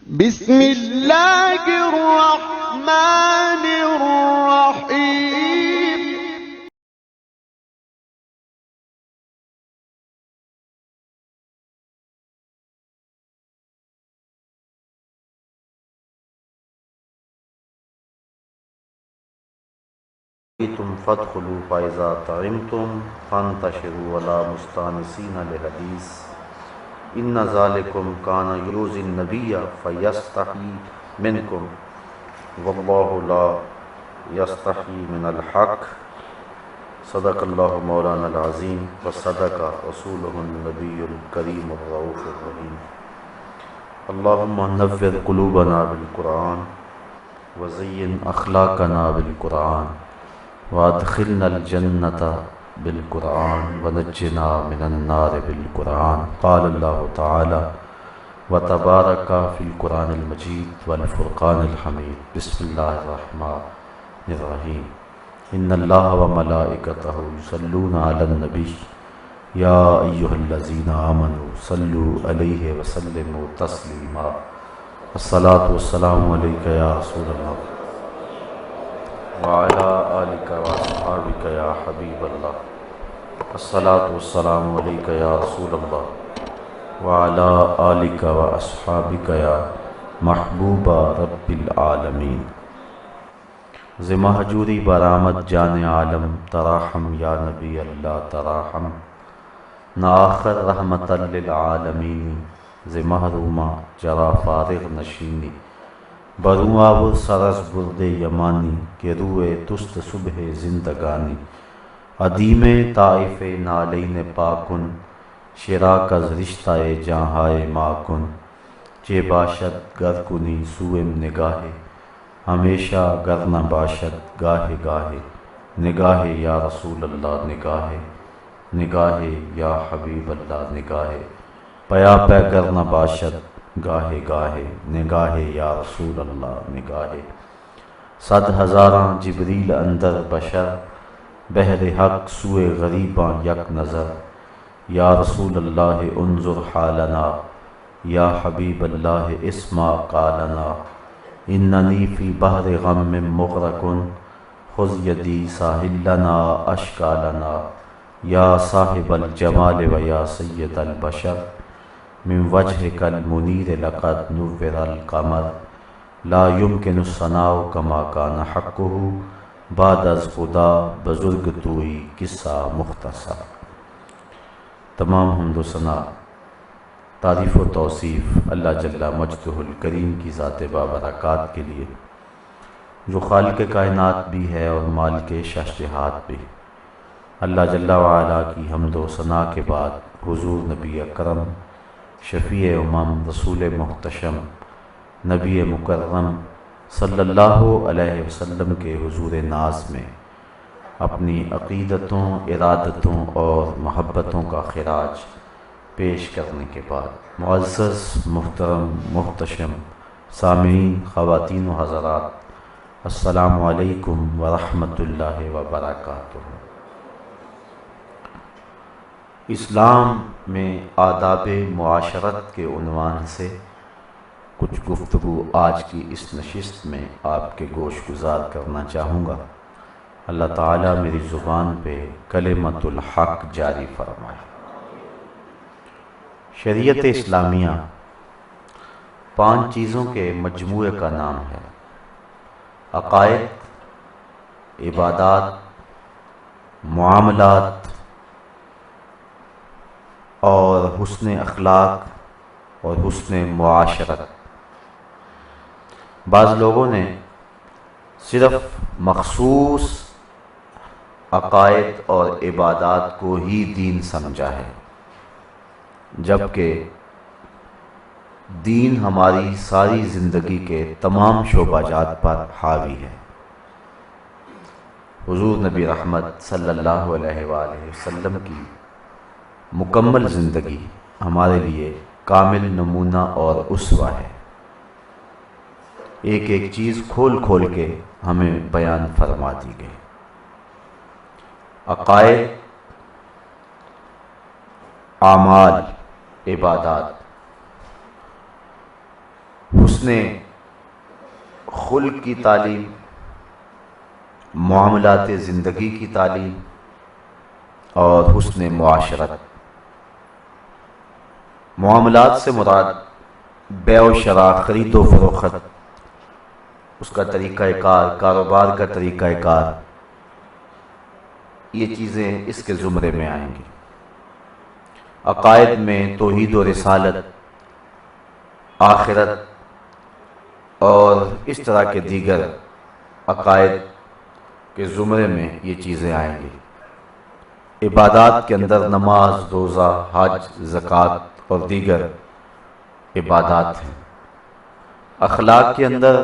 بسم اللہ الرحمن الرحیم تم فادخلوا فإذا طعمتم فانتشروا ولا مستانسين لحديث إن ذلكم كان يؤذي النبي فيستحيي منكم والله لا يستحيي من الحق صدق الله مولانا العظيم وصدق رسوله النبي الكريم الرؤوف الرحيم اللهم نور قلوبنا بالقرآن وزين أخلاقنا بالقرآن وادخلنا الجنة بالقرآن ونجنا من النار بالقرآن قال الله تعالى وتبارك في القرآن المجيد والفرقان الحميد بسم الله الرحمن الرحيم إن الله وملائكته يصلون على النبي يا أيها الذين آمنوا صلوا عليه وسلموا تسليما الصلاة والسلام عليك يا رسول الله وعلى آلك وأصحابك يا حبيب الله الصلاة والسلام عليك يا رسول الله وعلى آلك وأصحابك يا محبوب رب العالمين ز مہجوری برآمد جان عالم تراحم یا نبی اللہ تراحم نہ آخر رحمت للعالمین ز محرومہ جرا فارغ نشینی بروں آور سرس برد یمانی کہ روئے تست صبح زندگانی عدیم طائف نالین پاکن شراک از رشتہ جہائے ماکن چے باشد گر کنی سوئم نگاہے ہمیشہ گر نہ باشد گاہے گاہے نگاہے یا رسول اللہ نگاہے نگاہے یا حبیب اللہ نگاہے پیا پہ گر نہ باشد گاہے گاہے نگاہے یا رسول اللہ نگاہے صد ہزاراں جبریل اندر بشر بہر حق سوئے غریباں یک نظر یا رسول اللہ انظر حالنا یا حبیب اللہ اسمع قالنا اننی فی بحر غم مغرقن خذ یدی ساحل لنا اشکا لنا یا صاحب الجمال و یا سید البشر من وجهك المنیر لقد نور القمر لا يمكن الثناء كما كان حقه بعد از خدا بزرگ توئی قصہ مختصر۔ تمام حمد و ثنا تعریف و توصیف اللہ جل مجدہ الکریم کی ذات بابرکات کے لیے جو خالق کائنات بھی ہے اور مالک شہجہات بھی۔ اللہ جل وعلا کی حمد و ثنا کے بعد حضور نبی اکرم شفیع امم رسول محتشم نبی مکرم صلی اللہ علیہ وسلم کے حضور ناز میں اپنی عقیدتوں ارادتوں اور محبتوں کا خراج پیش کرنے کے بعد معزز محترم محتشم سامعین خواتین و حضرات السلام علیکم ورحمۃ اللہ وبرکاتہ۔ اسلام میں آداب معاشرت کے عنوان سے کچھ گفتگو آج کی اس نشست میں آپ کے گوش گزار کرنا چاہوں گا۔ اللہ تعالیٰ میری زبان پہ کلمۃ الحق جاری فرمائے۔ شریعت اسلامیہ 5 چیزوں کے مجموعے کا نام ہے: عقائد، عبادات، معاملات اور حسن اخلاق اور حسن معاشرت۔ بعض لوگوں نے صرف مخصوص عقائد اور عبادات کو ہی دین سمجھا ہے، جبکہ دین ہماری ساری زندگی کے تمام شعبہ جات پر حاوی ہے۔ حضور نبی رحمت صلی اللہ علیہ وآلہ وسلم کی مکمل زندگی ہمارے لیے کامل نمونہ اور اسوہ ہے۔ ایک ایک چیز کھول کھول کے ہمیں بیان فرما دی گئی۔ عقائد، اعمال، عبادات۔ حسن خلق کی تعلیم، معاملات زندگی کی تعلیم اور حسن معاشرت۔ معاملات سے مراد بیع و شراء، خرید و فروخت، اس کا طریقہ کار، کاروبار کا طریقہ کار، یہ چیزیں اس کے زمرے میں آئیں گی۔ عقائد میں توحید و رسالت، آخرت اور اس طرح کے دیگر عقائد کے زمرے میں یہ چیزیں آئیں گی۔ عبادات کے اندر نماز، روزہ، حج، زکوٰۃ اور دیگر عبادات ہیں۔ اخلاق کے اندر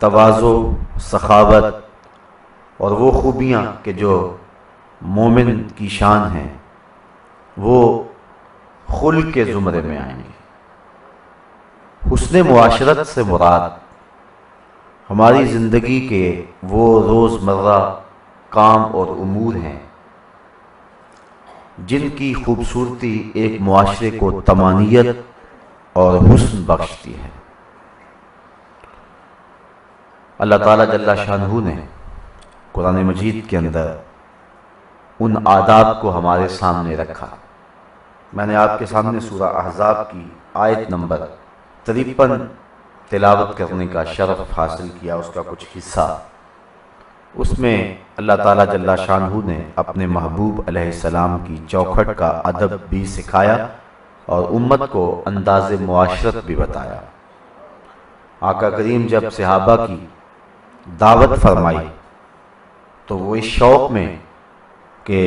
تواضع، سخاوت اور وہ خوبیاں کہ جو مومن کی شان ہیں وہ خلق کے زمرے میں آئیں گے۔ حسن معاشرت سے مراد ہماری زندگی کے وہ روزمرہ کام اور امور ہیں جن کی خوبصورتی ایک معاشرے کو طمانینت اور حسن بخشتی ہے۔ اللہ تعالیٰ جل شانہ نے قرآن مجید کے اندر ان آداب کو ہمارے سامنے رکھا۔ میں نے آپ کے سامنے سورہ احزاب کی آیت نمبر 53 تلاوت کرنے کا شرف حاصل کیا، اس کا کچھ حصہ۔ اس میں اللہ تعالیٰ جل شانہ نے اپنے محبوب علیہ السلام کی چوکھٹ کا ادب بھی سکھایا اور امت کو انداز معاشرت بھی بتایا۔ آقا کریم جب صحابہ کی دعوت فرمائی تو وہ اس شوق میں کہ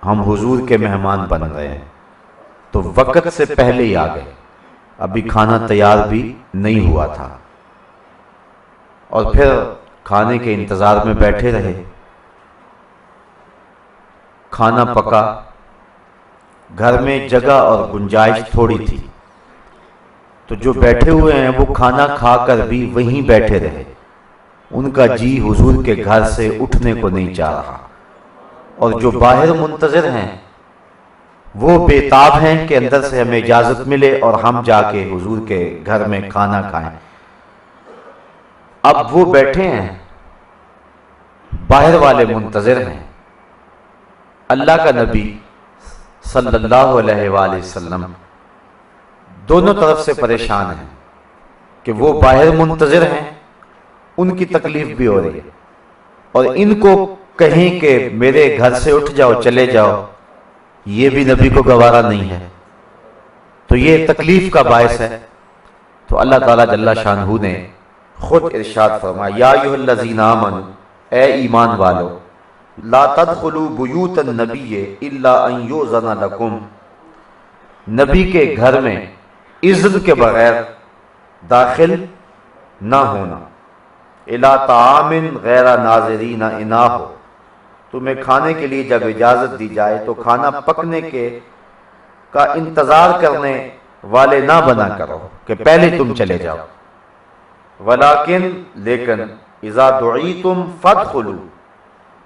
ہم حضور کے مہمان بن رہے ہیں تو وقت سے پہلے ہی آ گئے، ابھی کھانا تیار بھی نہیں ہوا تھا، اور پھر کھانے کے انتظار میں بیٹھے رہے۔ کھانا پکا، گھر میں جگہ اور گنجائش تھوڑی تھی، تو جو بیٹھے ہوئے ہیں وہ کھانا کھا کر بھی وہیں بیٹھے رہے۔ ان کا جی حضور کے گھر سے اٹھنے کو نہیں چاہ رہا، اور جو باہر منتظر ہیں وہ بے تاب ہیں کہ اندر سے ہمیں اجازت ملے اور ہم جا کے حضور کے گھر میں کھانا کھائیں۔ اب وہ بیٹھے ہیں، باہر والے منتظر ہیں۔ اللہ کا نبی صلی اللہ علیہ وآلہ وسلم دونوں طرف سے پریشان ہیں کہ وہ باہر منتظر ہیں، ان کی تکلیف بھی ہو رہی ہے، اور ان کو کہیں کہ میرے گھر سے اٹھ جاؤ، چلے جاؤ، یہ بھی نبی کو گوارا نہیں ہے، تو یہ تکلیف کا باعث ہے۔ تو اللہ تعالیٰ جل شانہ نے خود ارشاد فرمایا، یا ایھا الذین آمنوا، اے ایمان والو، لا تدخلوا بیوت النبی الا ان یؤذن لکم، نبی کے گھر میں اذن کے بغیر داخل نہ ہونا۔ الا طعام غیر ناظرین اناہ، تمہیں کھانے کے لیے جب اجازت دی جائے تو کھانا پکنے کا انتظار کرنے والے نہ بنا کرو کہ پہلے تم چلے جاؤ۔ ولیکن لیکن اذا دعیتم فادخلوا،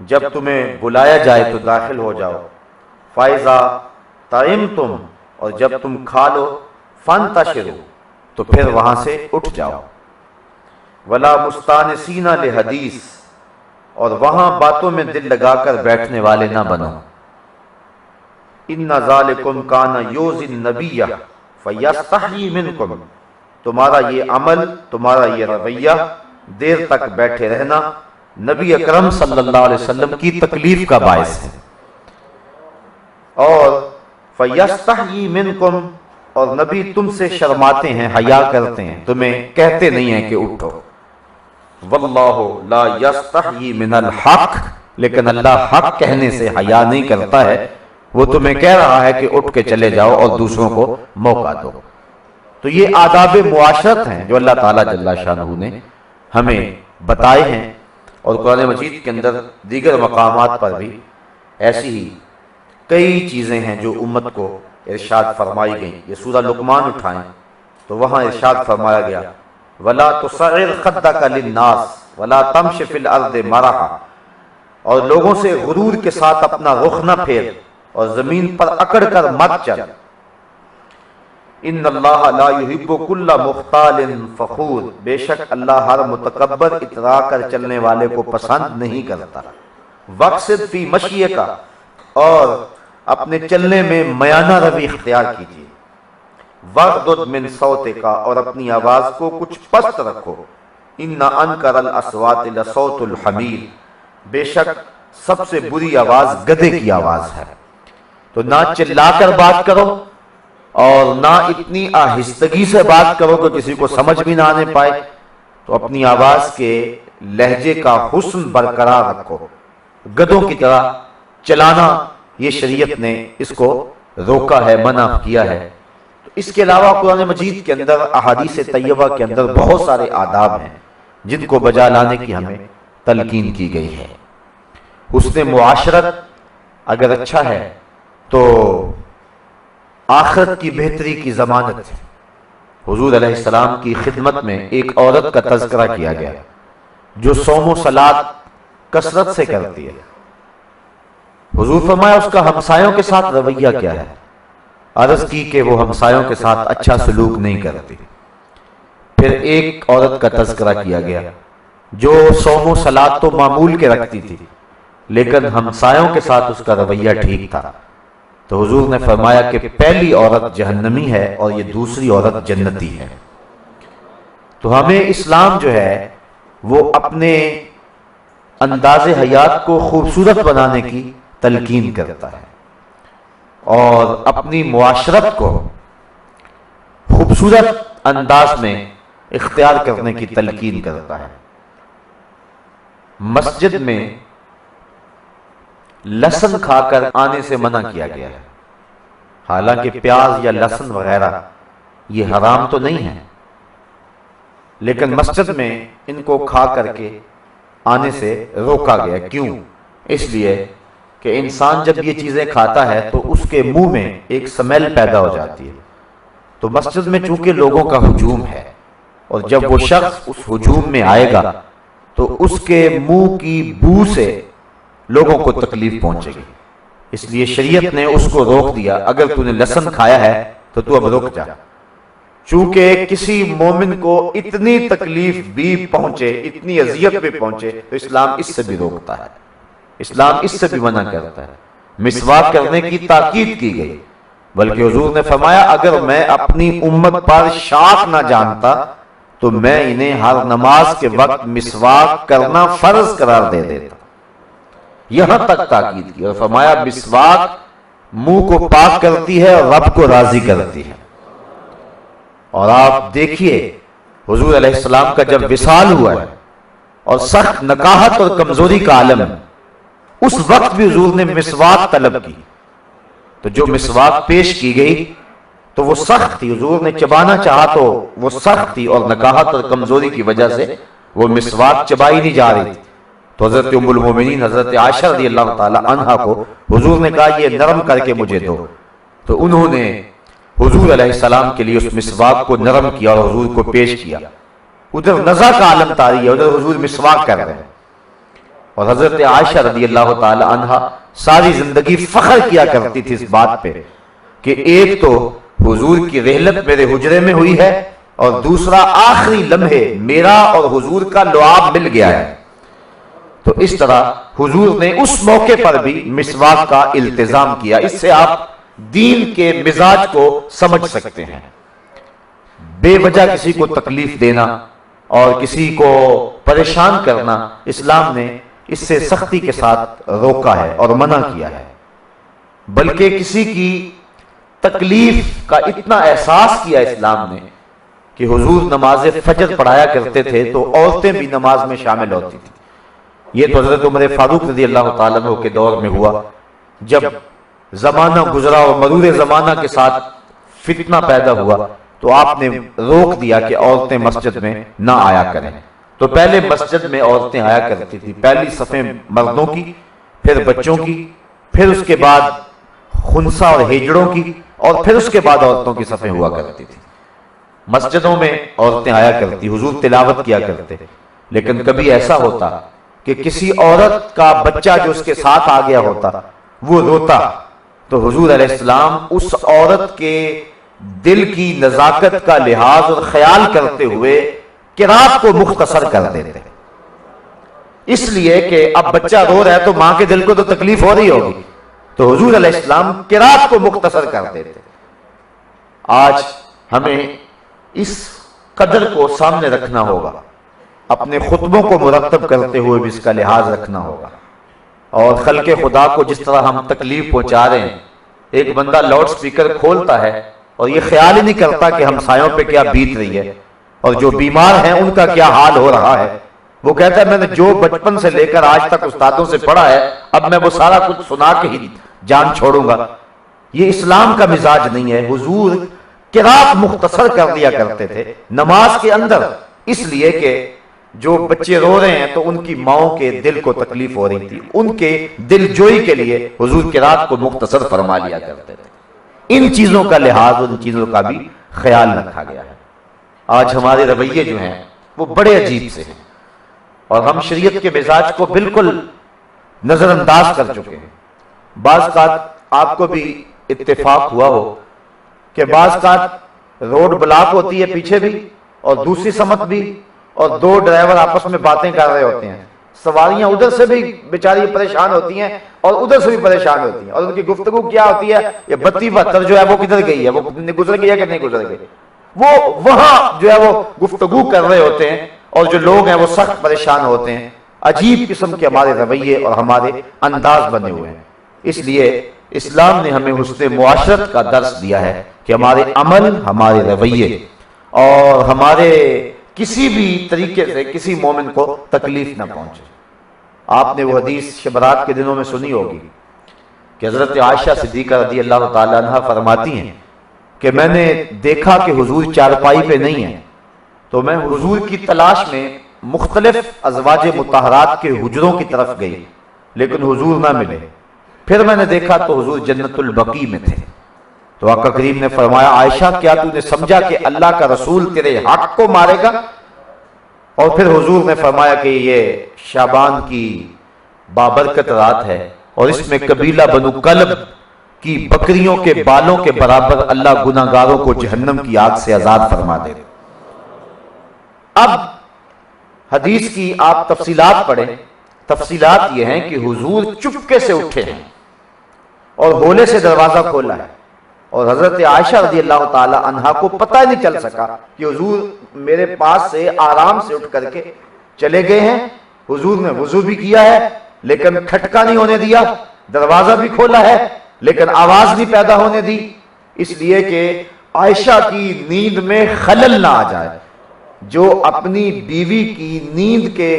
جب تمہیں بلایا جائے تو داخل ہو جاؤ۔ فاذا طعمتم، اور جب تم کھا لو، فانتشروا، تو پھر وہاں سے اٹھ جاؤ۔ ولا مستانسین لحدیث، اور وہاں باتوں میں دل لگا کر بیٹھنے والے نہ بنو۔ ان ذالکم کان یؤذی النبی فیستحیی منکم، تمہارا یہ عمل، تمہارا یہ رویہ، دیر تک بیٹھے رہنا نبی اکرم صلی اللہ علیہ وسلم کی تکلیف کا باعث ہے۔ اور فیستحیی منکم، اور نبی تم سے شرماتے ہیں، حیا کرتے ہیں، تمہیں کہتے نہیں ہیں کہ اٹھو۔ واللہ لا یستحیی من الحق، لیکن اللہ حق کہنے سے حیا نہیں کرتا ہے، وہ تمہیں کہہ رہا ہے کہ اٹھ کے چلے جاؤ اور دوسروں کو موقع دو۔ تو یہ آداب معاشرت ہیں جو اللہ تعالیٰ جل شانہ نے ہمیں بتائے ہیں، اور قرآن مجید کے اندر دیگر مقامات پر بھی ایسی ہی کئی چیزیں ہیں جو امت کو ارشاد فرمائی گئیں۔ یہ سورہ لقمان اٹھائیں تو وہاں ارشاد فرمایا گیا، وَلَا تُصَعِّرْ خَدَّكَ لِلنَّاسِ وَلَا تَمْشِ فِي الْأَرْضِ مَرَحًا، اور لوگوں سے غرور کے ساتھ اپنا رخ نہ پھیر اور زمین پر اکڑ کر مت چل۔ ان اللہ لا یحب کل مختال فخور، بے شک اللہ ہر متکبر اترا کر چلنے والے کو پسند نہیں کرتا۔ وقصد فی مشی کا، اور اپنے چلنے میں میانہ روی اختیار کیجیے۔ وغضض من صوتک، اور اپنی آواز کو کچھ پست رکھو۔ ان انکر الاصوات لصوت الحمیر، بے شک سب سے بری آواز گدھے کی آواز ہے۔ تو نہ چلا کر بات کرو اور نہ اتنی آہستگی سے بات کرو کہ کسی کو سمجھ بھی نہ آنے پائے، تو اپنی آواز کے لہجے کا حسن برقرار رکھو۔ گدھوں کی طرح چلانا یہ شریعت نے اس کو روکا ہے، منع کیا ہے۔ تو اس کے علاوہ قرآن مجید کے اندر، احادیث طیبہ کے اندر بہت سارے آداب ہیں جن کو بجا لانے کی ہمیں تلقین کی گئی ہے۔ حسن معاشرت اگر اچھا ہے تو آخرت کی بہتری کی ضمانت ہے۔ حضور علیہ السلام کی خدمت میں ایک عورت کا تذکرہ کیا گیا جو صوم و صلات کثرت سے کرتی ہے۔ حضور فرمایا اس کا ہمسایوں کے ساتھ رویہ کیا ہے؟ عرض کی کہ وہ ہمسایوں کے ساتھ اچھا سلوک نہیں کرتی۔ پھر ایک عورت کا تذکرہ کیا گیا جو صوم و صلات تو معمول کے رکھتی تھی لیکن ہمسایوں کے ساتھ اس کا رویہ ٹھیک تھا۔ تو حضور نے فرمایا کہ پہلی عورت جہنمی ہے اور یہ دوسری عورت جنتی ہے۔ تو ہمیں اسلام جو ہے وہ اپنے انداز حیات کو خوبصورت بنانے کی تلقین کرتا ہے اور اپنی معاشرت کو خوبصورت انداز میں اختیار کرنے کی تلقین کرتا ہے۔ مسجد میں لہسن کھا کر آنے سے منع کیا گیا ہے، حالانکہ پیاز یا لہسن وغیرہ یہ حرام تو نہیں ہے، لیکن مسجد میں ان کو کھا کر کے آنے سے روکا گیا۔ کیوں؟ اس لیے کہ انسان جب یہ چیزیں کھاتا ہے تو اس کے منہ میں ایک سمیل پیدا ہو جاتی ہے۔ تو مسجد میں چونکہ لوگوں کا ہجوم ہے اور جب وہ شخص اس ہجوم میں آئے گا تو اس کے منہ کی بو سے لوگوں کو تکلیف پہنچے گی، اس لیے شریعت نے اس کو روک دیا۔ اگر تو نے لہسن کھایا ہے تو تو اب رک جا، چونکہ کسی مومن کو اتنی تکلیف بھی پہنچے، اتنی اذیت بھی پہنچے تو اسلام اس سے بھی روکتا ہے، اسلام اس سے بھی منع کرتا ہے۔ مسواک کرنے کی تاکید کی گئی، بلکہ حضور نے فرمایا اگر میں اپنی امت پر شاخ نہ جانتا تو میں انہیں ہر نماز کے وقت مسواک کرنا فرض قرار دے دیتا۔ یہاں تک تاکید کی اور فرمایا مسواک منہ کو پاک کرتی ہے اور رب کو راضی کرتی ہے۔ اور آپ دیکھیے حضور علیہ السلام کا جب وصال ہوا ہے اور سخت نکاہت اور کمزوری کا عالم ہے، اس وقت بھی حضور نے مسواک طلب کی، تو جو مسواک پیش کی گئی تو وہ سخت تھی، حضور نے چبانا چاہا تو وہ سخت تھی اور نکاہت اور کمزوری کی وجہ سے وہ مسواک چبائی نہیں جا رہی تھی۔ تو حضرت ام المومنین حضرت عائشہ رضی اللہ تعالی عنہا کو حضور نے کہا یہ نرم کر کے مجھے دو، تو انہوں نے حضور علیہ السلام کے لیے اس مسواک کو نرم کیا اور حضور کو پیش کیا۔ ادھر نزع کا عالم طاری ہے، ادھر حضور مسواک کر رہے ہیں، اور حضرت عائشہ رضی اللہ تعالی عنہا ساری زندگی فخر کیا کرتی تھی اس بات پہ کہ ایک تو حضور کی رحلت میرے حجرے میں ہوئی ہے اور دوسرا آخری لمحے میرا اور حضور کا لعاب مل گیا ہے۔ تو اس طرح حضور نے اس موقع پر بھی مسواک کا التزام کیا۔ اس سے آپ دین کے مزاج کو سمجھ سکتے ہیں۔ بے وجہ کسی کو تکلیف دینا اور کسی کو پریشان کرنا اسلام نے اس سے سختی کے ساتھ روکا ہے اور منع کیا ہے، بلکہ کسی کی تکلیف کا اتنا احساس کیا اسلام نے کہ حضور نماز فجر پڑھایا کرتے تھے تو عورتیں بھی نماز میں شامل ہوتی تھیں۔ یہ تو حضرت عمر فاروق رضی اللہ تعالیٰ عنہ کے دور میں ہوا، جب زمانہ گزرا اور مرور زمانہ کے ساتھ فتنہ پیدا ہوا تو آپ نے روک دیا کہ عورتیں مسجد میں نہ آیا کریں۔ تو پہلے مسجد میں عورتیں آیا کرتی تھی، پہلی صفیں مردوں کی، پھر بچوں کی، پھر اس کے بعد خنسا اور ہیجڑوں کی، اور پھر اس کے بعد عورتوں کی صفیں ہوا کرتی تھی۔ مسجدوں میں عورتیں آیا کرتی، حضور تلاوت کیا کرتے، لیکن کبھی ایسا ہوتا کہ کسی عورت کا بچہ جو اس کے ساتھ آ گیا ہوتا وہ روتا، تو حضور علیہ السلام اس عورت کے دل کی نزاکت کا لحاظ اور خیال کرتے ہوئے قرات کو مختصر کر دیتے، اس لیے کہ اب بچہ رو رہا ہے تو ماں کے دل کو تو تکلیف ہو رہی ہوگی، تو حضور علیہ السلام قرات کو مختصر کر دیتے۔ آج ہمیں اس قدر کو سامنے رکھنا ہوگا، اپنے خطبوں کو مرتب کرتے ہوئے بھی اس کا لحاظ رکھنا ہوگا، اور خلق خدا کو جس طرح ہم تکلیف پہنچا رہے ہیں، ایک بندہ لاؤڈ سپیکر کھولتا ہے اور یہ خیال ہی نہیں کرتا کہ ہمسایوں پہ کیا بیت رہی ہے اور جو بیمار ہیں ان کا کیا حال ہو رہا ہے۔ وہ کہتا ہے میں نے جو بچپن سے لے کر آج تک استادوں سے پڑھا ہے اب میں وہ سارا کچھ سنا کے ہی جان چھوڑوں گا۔ یہ اسلام کا مزاج نہیں ہے۔ حضور قرات مختصر کر دیا کرتے تھے نماز کے اندر، اس لیے کہ جو بچے رو رہے ہیں تو ان کی ماؤں کے دل کو تکلیف ہو رہی تھی، ان کے دل جوئی کے لیے حضور قرات کو مختصر فرما لیا کرتے تھے۔ ان چیزوں کا لحاظ، ان چیزوں کا بھی خیال رکھا گیا ہے۔ آج ہمارے رویے جو ہیں وہ بڑے عجیب سے ہیں، اور ہم شریعت کے مزاج کو بالکل نظر انداز کر چکے ہیں۔ بعض کا آپ کو بھی اتفاق ہوا ہو کہ بعض کا روڈ بلاک ہوتی ہے پیچھے بھی اور دوسری سمت بھی، اور دو ڈرائیور آپس میں باتیں کر رہے ہوتے ہیں، سواریاں ادھر سے بھی بیچاری پریشان ہوتی ہیں اور ادھر سے بھی پریشان ہوتی ہیں، اور ان کی گفتگو کیا ہوتی ہے، یہ 32-72 جو ہے وہ کدھر گئی ہے، وہ گزر گئی ہے کہ نہیں گزر گئی، وہ وہاں جو ہے وہ گفتگو کر رہے ہوتے ہیں، اور جو لوگ ہیں وہ سخت پریشان ہوتے ہیں۔ عجیب قسم کے ہمارے رویے اور ہمارے انداز بنے ہوئے ہیں۔ اس لیے اسلام نے ہمیں حسن معاشرت کا درس دیا ہے کہ ہمارے عمل، ہمارے رویے اور ہمارے کسی بھی طریقے سے کسی مومن کو تکلیف نہ پہنچے۔ آپ نے وہ حدیث شبرات کے دنوں میں سنی ہوگی کہ حضرت عائشہ صدیقہ رضی اللہ تعالیٰ عنہ فرماتی ہیں کہ میں نے دیکھا کہ حضور چارپائی پہ نہیں ہیں، تو میں حضور کی تلاش میں مختلف ازواج مطہرات کے حجروں کی طرف گئی، لیکن حضور نہ ملے۔ پھر میں نے دیکھا تو حضور جنت البقیع میں تھے۔ تو آقا کریم نے فرمایا عائشہ کیا تو نے سمجھا کہ اللہ کا رسول تیرے حق کو مارے گا؟ اور پھر حضور نے فرمایا کہ یہ شعبان کی بابرکت رات ہے اور اس میں قبیلہ بنو کلب کی بکریوں کے بالوں کے برابر اللہ گناہگاروں کو جہنم کی آگ سے آزاد فرما دے۔ اب حدیث کی آپ تفصیلات پڑھیں، تفصیلات یہ ہیں کہ حضور چپکے سے اٹھے ہیں اور ہولے سے دروازہ کھولا ہے، اور حضرت عائشہ رضی اللہ تعالی عنہا کو پتہ نہیں چل سکا کہ حضور میرے پاس سے آرام سے اٹھ کر کے چلے گئے ہیں۔ حضور نے وضو بھی کیا ہے لیکن کھٹکا نہیں ہونے دیا، دروازہ بھی کھولا ہے لیکن آواز نہیں پیدا ہونے دی، اس لیے کہ عائشہ کی نیند میں خلل نہ آ جائے۔ جو اپنی بیوی کی نیند کے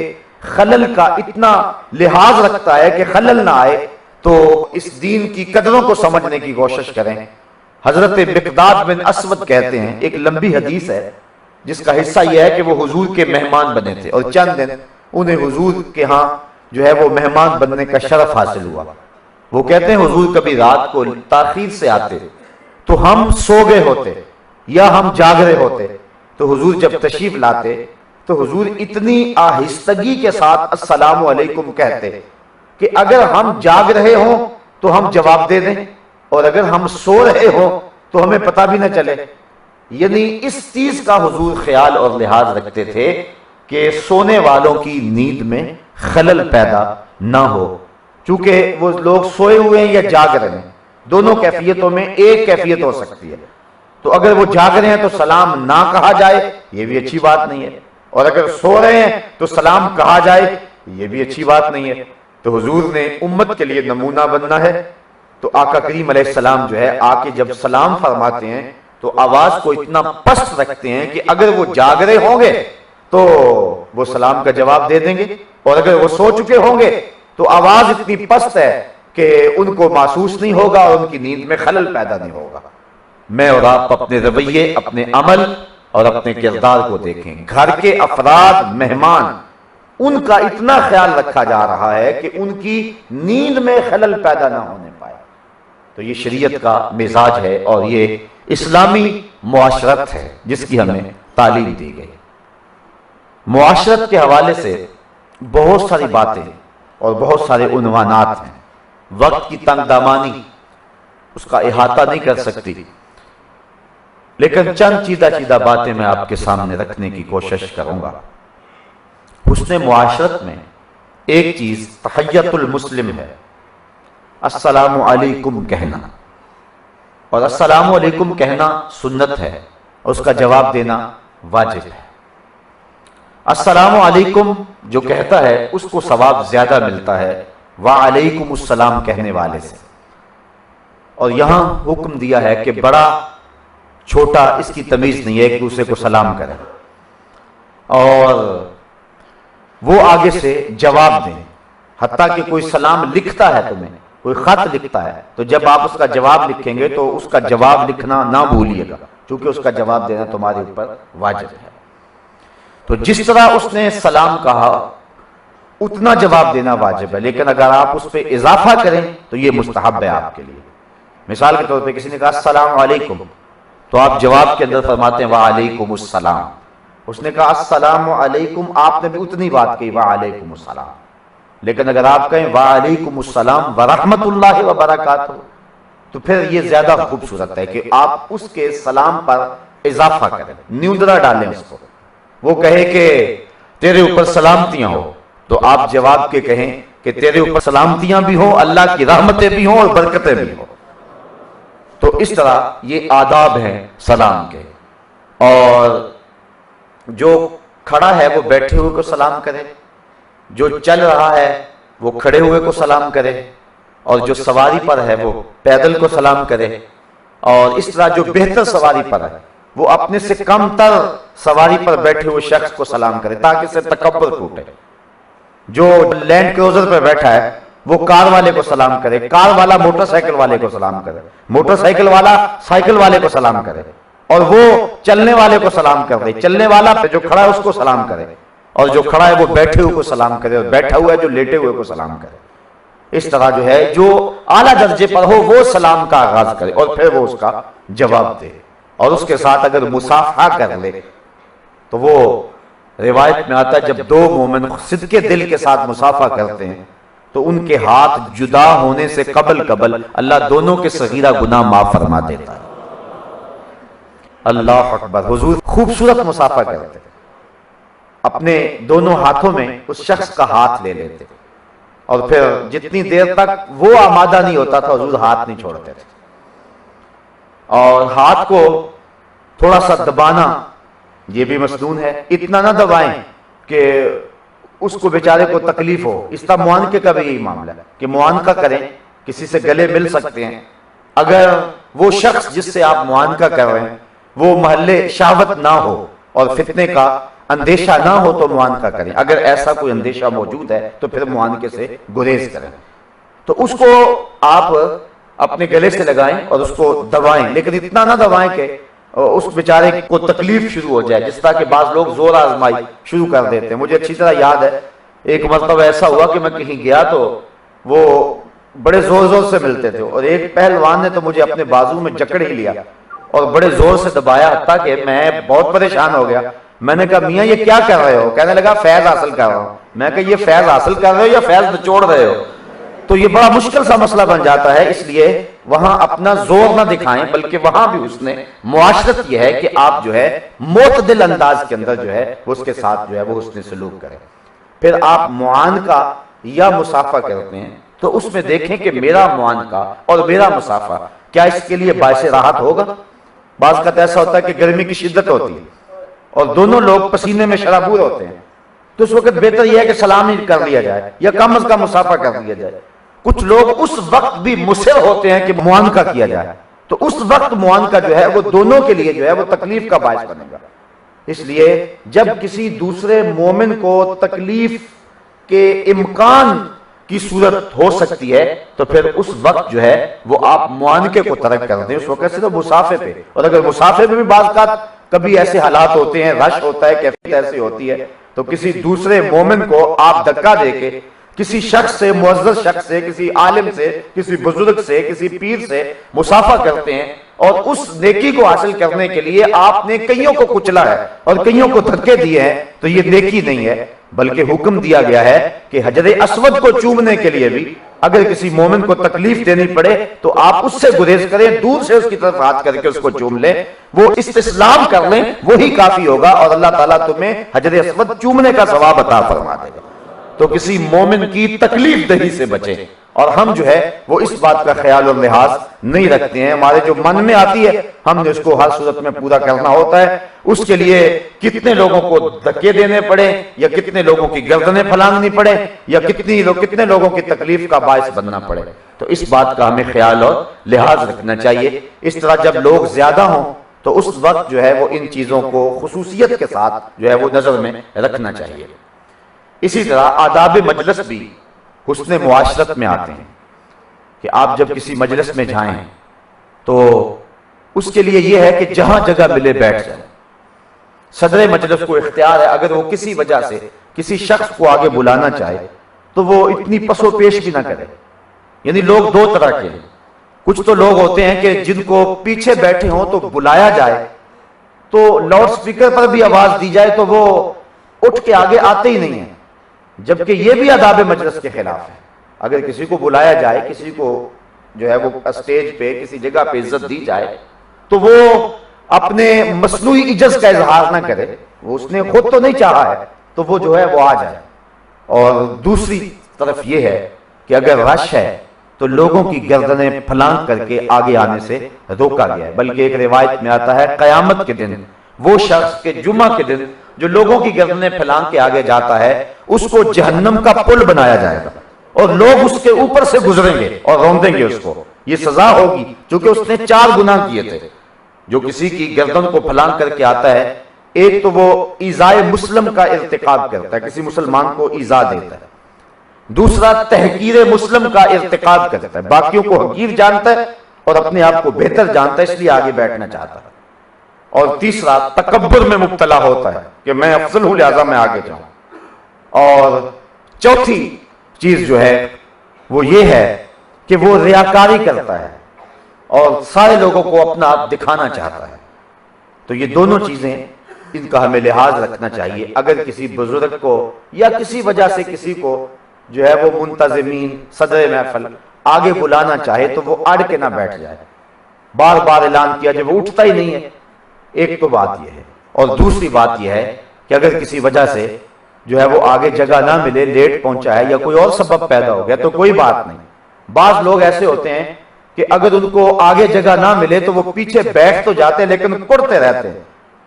خلل کا اتنا لحاظ رکھتا ہے کہ خلل نہ آئے تو اس دین کی قدروں کو سمجھنے کی کوشش کریں۔ حضرت مقداد بن اسود کہتے ہیں، ایک لمبی حدیث ہے جس کا حصہ یہ ہے کہ وہ حضور کے مہمان بنے تھے اور چند دن انہیں حضور کے ہاں جو ہے وہ مہمان بننے کا شرف حاصل ہوا۔ وہ کہتے ہیں حضور کبھی رات کو تاخیر سے آتے تو ہم سو گئے ہوتے یا ہم جاگ رہے ہوتے، تو حضور جب تشریف لاتے تو حضور اتنی آہستگی کے ساتھ السلام علیکم کہتے کہ اگر ہم جاگ رہے ہوں تو ہم جواب دے دیں، اور اگر ہم سو رہے ہوں تو ہمیں پتہ بھی نہ چلے۔ یعنی اس چیز کا حضور خیال اور لحاظ رکھتے تھے کہ سونے والوں کی نیند میں خلل پیدا نہ ہو، چونکہ وہ لوگ سوئے ہوئے ہیں یا جاگ رہے ہیں، دونوں کیفیتوں میں ایک کیفیت ہو سکتی ہے۔ تو اگر وہ جاگ رہے ہیں تو سلام نہ کہا جائے، یہ بھی اچھی بات نہیں ہے، اور اگر سو رہے ہیں تو سلام کہا جائے، یہ بھی اچھی بات نہیں ہے۔ تو حضور نے امت کے لیے نمونہ بننا ہے، تو آقا کریم علیہ السلام جو ہے آ کے جب سلام فرماتے ہیں تو آواز کو اتنا پست رکھتے ہیں کہ اگر وہ جاگ رہے ہوں گے تو وہ سلام کا جواب دے دیں گے، اور اگر وہ سو چکے ہوں گے تو آواز اتنی پست ہے کہ ان کو محسوس نہیں ہوگا اور ان کی نیند میں خلل پیدا نہیں ہوگا۔ میں اور آپ اپنے رویے، اپنے عمل اور اپنے کردار کو دیکھیں۔ گھر کے افراد، مہمان، ان کا اتنا خیال رکھا جا رہا ہے کہ ان کی نیند میں خلل پیدا نہ ہونے پائے۔ تو یہ شریعت کا مزاج ہے اور یہ اسلامی معاشرت ہے جس کی ہمیں تعلیم دی گئی۔ معاشرت کے حوالے سے بہت ساری باتیں اور بہت سارے عنوانات ہیں، وقت کی تنگ دامانی اس کا احاطہ نہیں کر سکتی۔ لیکن چند چیدہ باتیں میں آپ کے سامنے رکھنے کی کوشش کروں گا۔ حسن معاشرت میں ایک چیز تحیت المسلم ہے، السلام علیکم کہنا، اور السلام علیکم کہنا سنت ہے، اس کا جواب دینا واجب ہے۔ السلام علیکم جو کہتا ہے اس کو ثواب زیادہ ملتا ہے وعلیکم السلام کہنے والے سے، اور یہاں حکم دیا ہے کہ بڑا چھوٹا اس کی تمیز نہیں ہے، ایک دوسرے کو سلام کریں اور وہ آگے سے جواب دیں۔ حتیٰ کہ کوئی سلام لکھتا ہے، تمہیں کوئی خط لکھتا ہے، تو جب آپ اس کا جواب لکھیں گے تو اس کا جواب لکھنا نہ بھولیے گا، چونکہ اس کا جواب دینا تمہارے اوپر واجب ہے۔ تو جس طرح اس نے سلام کہا اتنا جواب دینا واجب ہے، لیکن اگر آپ اس پہ اضافہ کریں تو یہ مستحب ہے آپ کے لیے۔ مثال کے طور پہ کسی نے کہا السلام علیکم، تو آپ جواب کے اندر فرماتے ہیں وعلیکم السلام۔ اس نے کہا السلام علیکم، آپ نے بھی اتنی بات کہی وعلیکم السلام، لیکن اگر آپ کہیں وعلیکم السلام ورحمۃ اللہ وبرکاتہ تو پھر یہ زیادہ خوبصورت ہے کہ آپ اس کے سلام پر اضافہ کریں، نیودرا ڈالیں اس کو۔ وہ کہے کہ تیرے اوپر سلامتیاں ہو، تو آپ جواب کے کہیں کہ تیرے اوپر سلامتیاں بھی ہوں، اللہ کی رحمتیں بھی ہوں اور برکتیں بھی ہوں۔ تو اس طرح یہ آداب ہیں سلام کے۔ اور جو کھڑا ہے وہ بیٹھے ہوئے کو سلام کرے، جو چل رہا ہے وہ کھڑے ہوئے کو سلام کرے، اور جو سواری پر ہے وہ پیدل کو سلام کرے، اور اس طرح جو بہتر سواری پر ہے وہ اپنے سے کم تر سواری پر بیٹھے ہوئے شخص کو سلام کرے تاکہ اس سے تکبر ٹوٹے۔ جو لینڈ کروزر پر بیٹھا ہے وہ کار والے کو سلام کرے، کار والا موٹر سائیکل والے کو سلام کرے، موٹر سائیکل والا سائیکل والے کو سلام کرے، اور وہ چلنے والے کو سلام کرے، چلنے والا پہ جو کھڑا ہے اس کو سلام کرے، اور جو کھڑا ہے وہ بیٹھے ہوئے کو سلام کرے، اور بیٹھا ہوا ہے جو لیٹے ہوئے کو سلام کرے۔ اس طرح جو ہے جو اعلیٰ درجے پر ہو وہ سلام کا آغاز کرے اور پھر وہ اس کا جواب دے، اور اس کے ساتھ اگر مصافحہ کر لے تو وہ روایت میں آتا ہے جب دو مومن صدقے دل کے ساتھ مصافحہ کرتے ہیں تو ان کے ہاتھ جدا ہونے سے قبل اللہ دونوں کے صغیرہ گناہ معاف فرما دیتا ہے۔ اللہ اکبر، حضور خوبصورت مصافحہ کرتے، اپنے دونوں ہاتھوں میں اس شخص کا ہاتھ لے لیتے، اور پھر جتنی دیر تک وہ آمادہ نہیں ہوتا تھا حضور ہاتھ نہیں چھوڑتے تھے، اور ہاتھ کو تھوڑا سا دبانا یہ بھی مسنون ہے، اتنا نہ دبائیں کہ اس کو بیچارے کو تکلیف ہو۔ اس طرح معانقے کا بھی یہی معاملہ ہے کہ معانقہ کریں، کسی سے گلے مل سکتے ہیں، اگر وہ شخص جس سے آپ معانقہ کر رہے ہیں وہ محلے شہوت نہ ہو اور فتنے کا اندیشہ نہ ہو تو معانقہ کریں، اگر ایسا کوئی اندیشہ موجود ہے تو پھر معانقے سے گریز کریں۔ تو اس کو آپ اپنے گلے سے لگائیں اور اس کو دبائیں، لیکن اتنا نہ دبائیں کہ اس بیچارے کو تکلیف شروع ہو جائے، جس طرح کہ بعض لوگ زور آزمائی شروع کر دیتے ہیں۔ مجھے اچھی طرح یاد ہے ایک مرتبہ ایسا ہوا کہ میں کہیں گیا تو وہ بڑے زور سے ملتے تھے، اور ایک پہلوان نے تو مجھے اپنے بازو میں جکڑ ہی لیا اور بڑے زور سے دبایا، حتیٰ کہ میں بہت پریشان ہو گیا۔ میں نے کہا میاں یہ کیا کر رہے ہو؟ کہنے لگا فیض حاصل کر رہا ہوں۔ میں کہا یہ فیض حاصل کر رہے ہو یا فیض نچوڑ رہے ہو؟ تو یہ بڑا مشکل سا مسئلہ بن جاتا ہے، اس لیے وہاں اپنا زور نہ دکھائیں، بلکہ وہاں بھی اس نے معاشرت یہ ہے کہ آپ جو ہے معتدل انداز کے اندر جو ہے اس کے ساتھ جو ہے وہ حسن سلوک کریں۔ پھر آپ معانقہ یا مصافحہ کرتے ہیں تو اس میں دیکھیں کہ میرا معانقہ اور میرا مصافحہ کیا اس کے لیے باعث راحت ہوگا۔ بعض کا ایسا ہوتا ہے کہ گرمی کی شدت ہوتی ہے اور دونوں لوگ پسینے میں شرابور ہوتے ہیں، تو اس وقت بہتر یہ ہے کہ سلام ہی کر لیا جائے یا کم از کم مصافحہ کر لیا جائے۔ کچھ لوگ اس وقت بھی مصر ہوتے ہیں کہ معانقہ کیا جائے، تو اس وقت معانقہ جو ہے وہ دونوں کے لیے جو ہے وہ تکلیف کا باعث بنے گا۔ اس لیے جب کسی دوسرے مومن کو تکلیف کے امکان کی صورت ہو سکتی ہے تو پھر اس وقت جو ہے وہ آپ معانقے کو ترک کر دیں، اس وقت صرف مصافحے پہ۔ اور اگر مصافحے پہ بھی بعض کا کبھی ایسے حالات ہوتے ہیں، رش ہوتا ہے، کیفیت ایسی ہوتی ہے، تو کسی دوسرے مومن کو آپ دھکا دے کے کسی شخص سے، معزز شخص سے، کسی عالم سے، کسی بزرگ سے، کسی پیر سے مصافحہ کرتے ہیں، اور اس نیکی کو حاصل کرنے کے لیے آپ نے کئیوں کو کچلا ہے اور کئیوں کو دھکے دیے ہیں، تو یہ نیکی نہیں ہے، بلکہ حکم دیا گیا ہے کہ حجر اسود کو چومنے کے لیے بھی اگر کسی مومن کو تکلیف دینی پڑے تو آپ اس سے گریز کریں، دور سے اس کی طرف ہاتھ کر کے اس کو چوم لیں، وہ استسلام کر لیں، وہی کافی ہوگا، اور اللہ تعالیٰ تمہیں حجر اسود چومنے کا ثواب عطا فرما دے گا۔ تو کسی مومن کی تکلیف دہی سے بچیں، اور ہم جو ہے وہ اس بات کا خیال اور لحاظ نہیں رکھتے ہیں، ہمارے جو من میں آتی ہے ہم نے اس کو ہر صورت میں پورا کرنا ہوتا ہے، اس کے لیے کتنے لوگوں کو دھکے دینے پڑے، یا کتنے لوگوں کی گردنیں پھلانگنی پڑے، یا کتنے لوگوں کی تکلیف کا باعث بننا پڑے، تو اس بات کا ہمیں خیال اور لحاظ رکھنا چاہیے۔ اس طرح جب لوگ زیادہ ہوں تو اس وقت جو ہے وہ ان چیزوں کو خصوصیت کے ساتھ جو ہے وہ نظر میں رکھنا چاہیے۔ اسی طرح آداب مجلس بھی حسن معاشرت میں آتے ہیں، کہ آپ جب کسی مجلس میں جائیں تو اس کے لیے یہ ہے کہ جہاں جگہ ملے بیٹھ جائیں۔ صدر مجلس کو اختیار ہے، اگر وہ کسی وجہ سے کسی شخص کو آگے بلانا چاہے تو وہ اتنی پس و پیش بھی نہ کرے۔ یعنی لوگ دو طرح کے ہیں، کچھ تو لوگ ہوتے ہیں کہ جن کو پیچھے بیٹھے ہوں تو بلایا جائے تو لاؤڈ سپیکر پر بھی آواز دی جائے تو وہ اٹھ کے آگے آتے ہی نہیں ہیں، جبکہ یہ بھی آداب مجلس کے خلاف ہے۔ اگر کسی کو بلایا جائے، کسی کو جو ہے وہ اسٹیج پہ کسی جگہ پہ عزت دی جائے تو وہ اپنے مصنوعی عجز کا اظہار نہ کرے، وہ اس نے خود تو نہیں چاہا ہے تو وہ جو ہے وہ آ جائے۔ اور دوسری طرف یہ ہے کہ اگر رش ہے تو لوگوں کی گردنیں پھلانگ کر کے آگے آنے سے روکا گیا ہے، بلکہ ایک روایت میں آتا ہے قیامت کے دن وہ شخص کے جمعہ کے دن جو لوگوں کی گردنیں پھلانگ کے آگے جاتا ہے اس کو جہنم کا پل بنایا جائے گا، اور لوگ اس کے اوپر سے گزریں گے اور روندیں گے اس کو۔ یہ سزا ہوگی چونکہ اس نے 4 گناہ کیے تھے۔ جو کسی کی گردن کو پھلانگ کر کے آتا ہے، ایک تو وہ ایذائے مسلم کا ارتکاب کرتا ہے، کسی مسلمان کو ایذا دیتا ہے، دوسرا تحقیر مسلم کا ارتکاب کرتا ہے، باقیوں کو حقیر جانتا ہے اور اپنے آپ کو بہتر جانتا ہے اس لیے آگے بیٹھنا چاہتا ہے، اور تیسرا تکبر میں مبتلا ہوتا ہے کہ میں افضل ہوں لہذا میں آگے جاؤں، اور چوتھی چیز جو ہے وہ یہ ہے کہ وہ ریاکاری کرتا ہے اور سارے لوگوں کو اپنا آپ دکھانا چاہتا ہے۔ تو یہ دونوں چیزیں ان کا ہمیں لحاظ رکھنا چاہیے۔ اگر کسی بزرگ کو یا کسی وجہ سے کسی کو جو ہے وہ منتظمین صدر محفل آگے بلانا چاہے تو وہ اڑ کے نہ بیٹھ جائے، بار بار اعلان کیا جب وہ اٹھتا ہی نہیں ہے، ایک تو بات یہ ہے، اور دوسری بات یہ ہے کہ اگر کسی وجہ سے جو ہے وہ آگے جگہ نہ ملے، لیٹ پہنچا ہے یا کوئی اور سبب پیدا ہو گیا تو کوئی بات نہیں۔ بعض لوگ ایسے ہوتے ہیں کہ اگر ان کو آگے جگہ نہ ملے تو وہ پیچھے بیٹھ تو جاتے ہیں لیکن کڑتے رہتے ہیں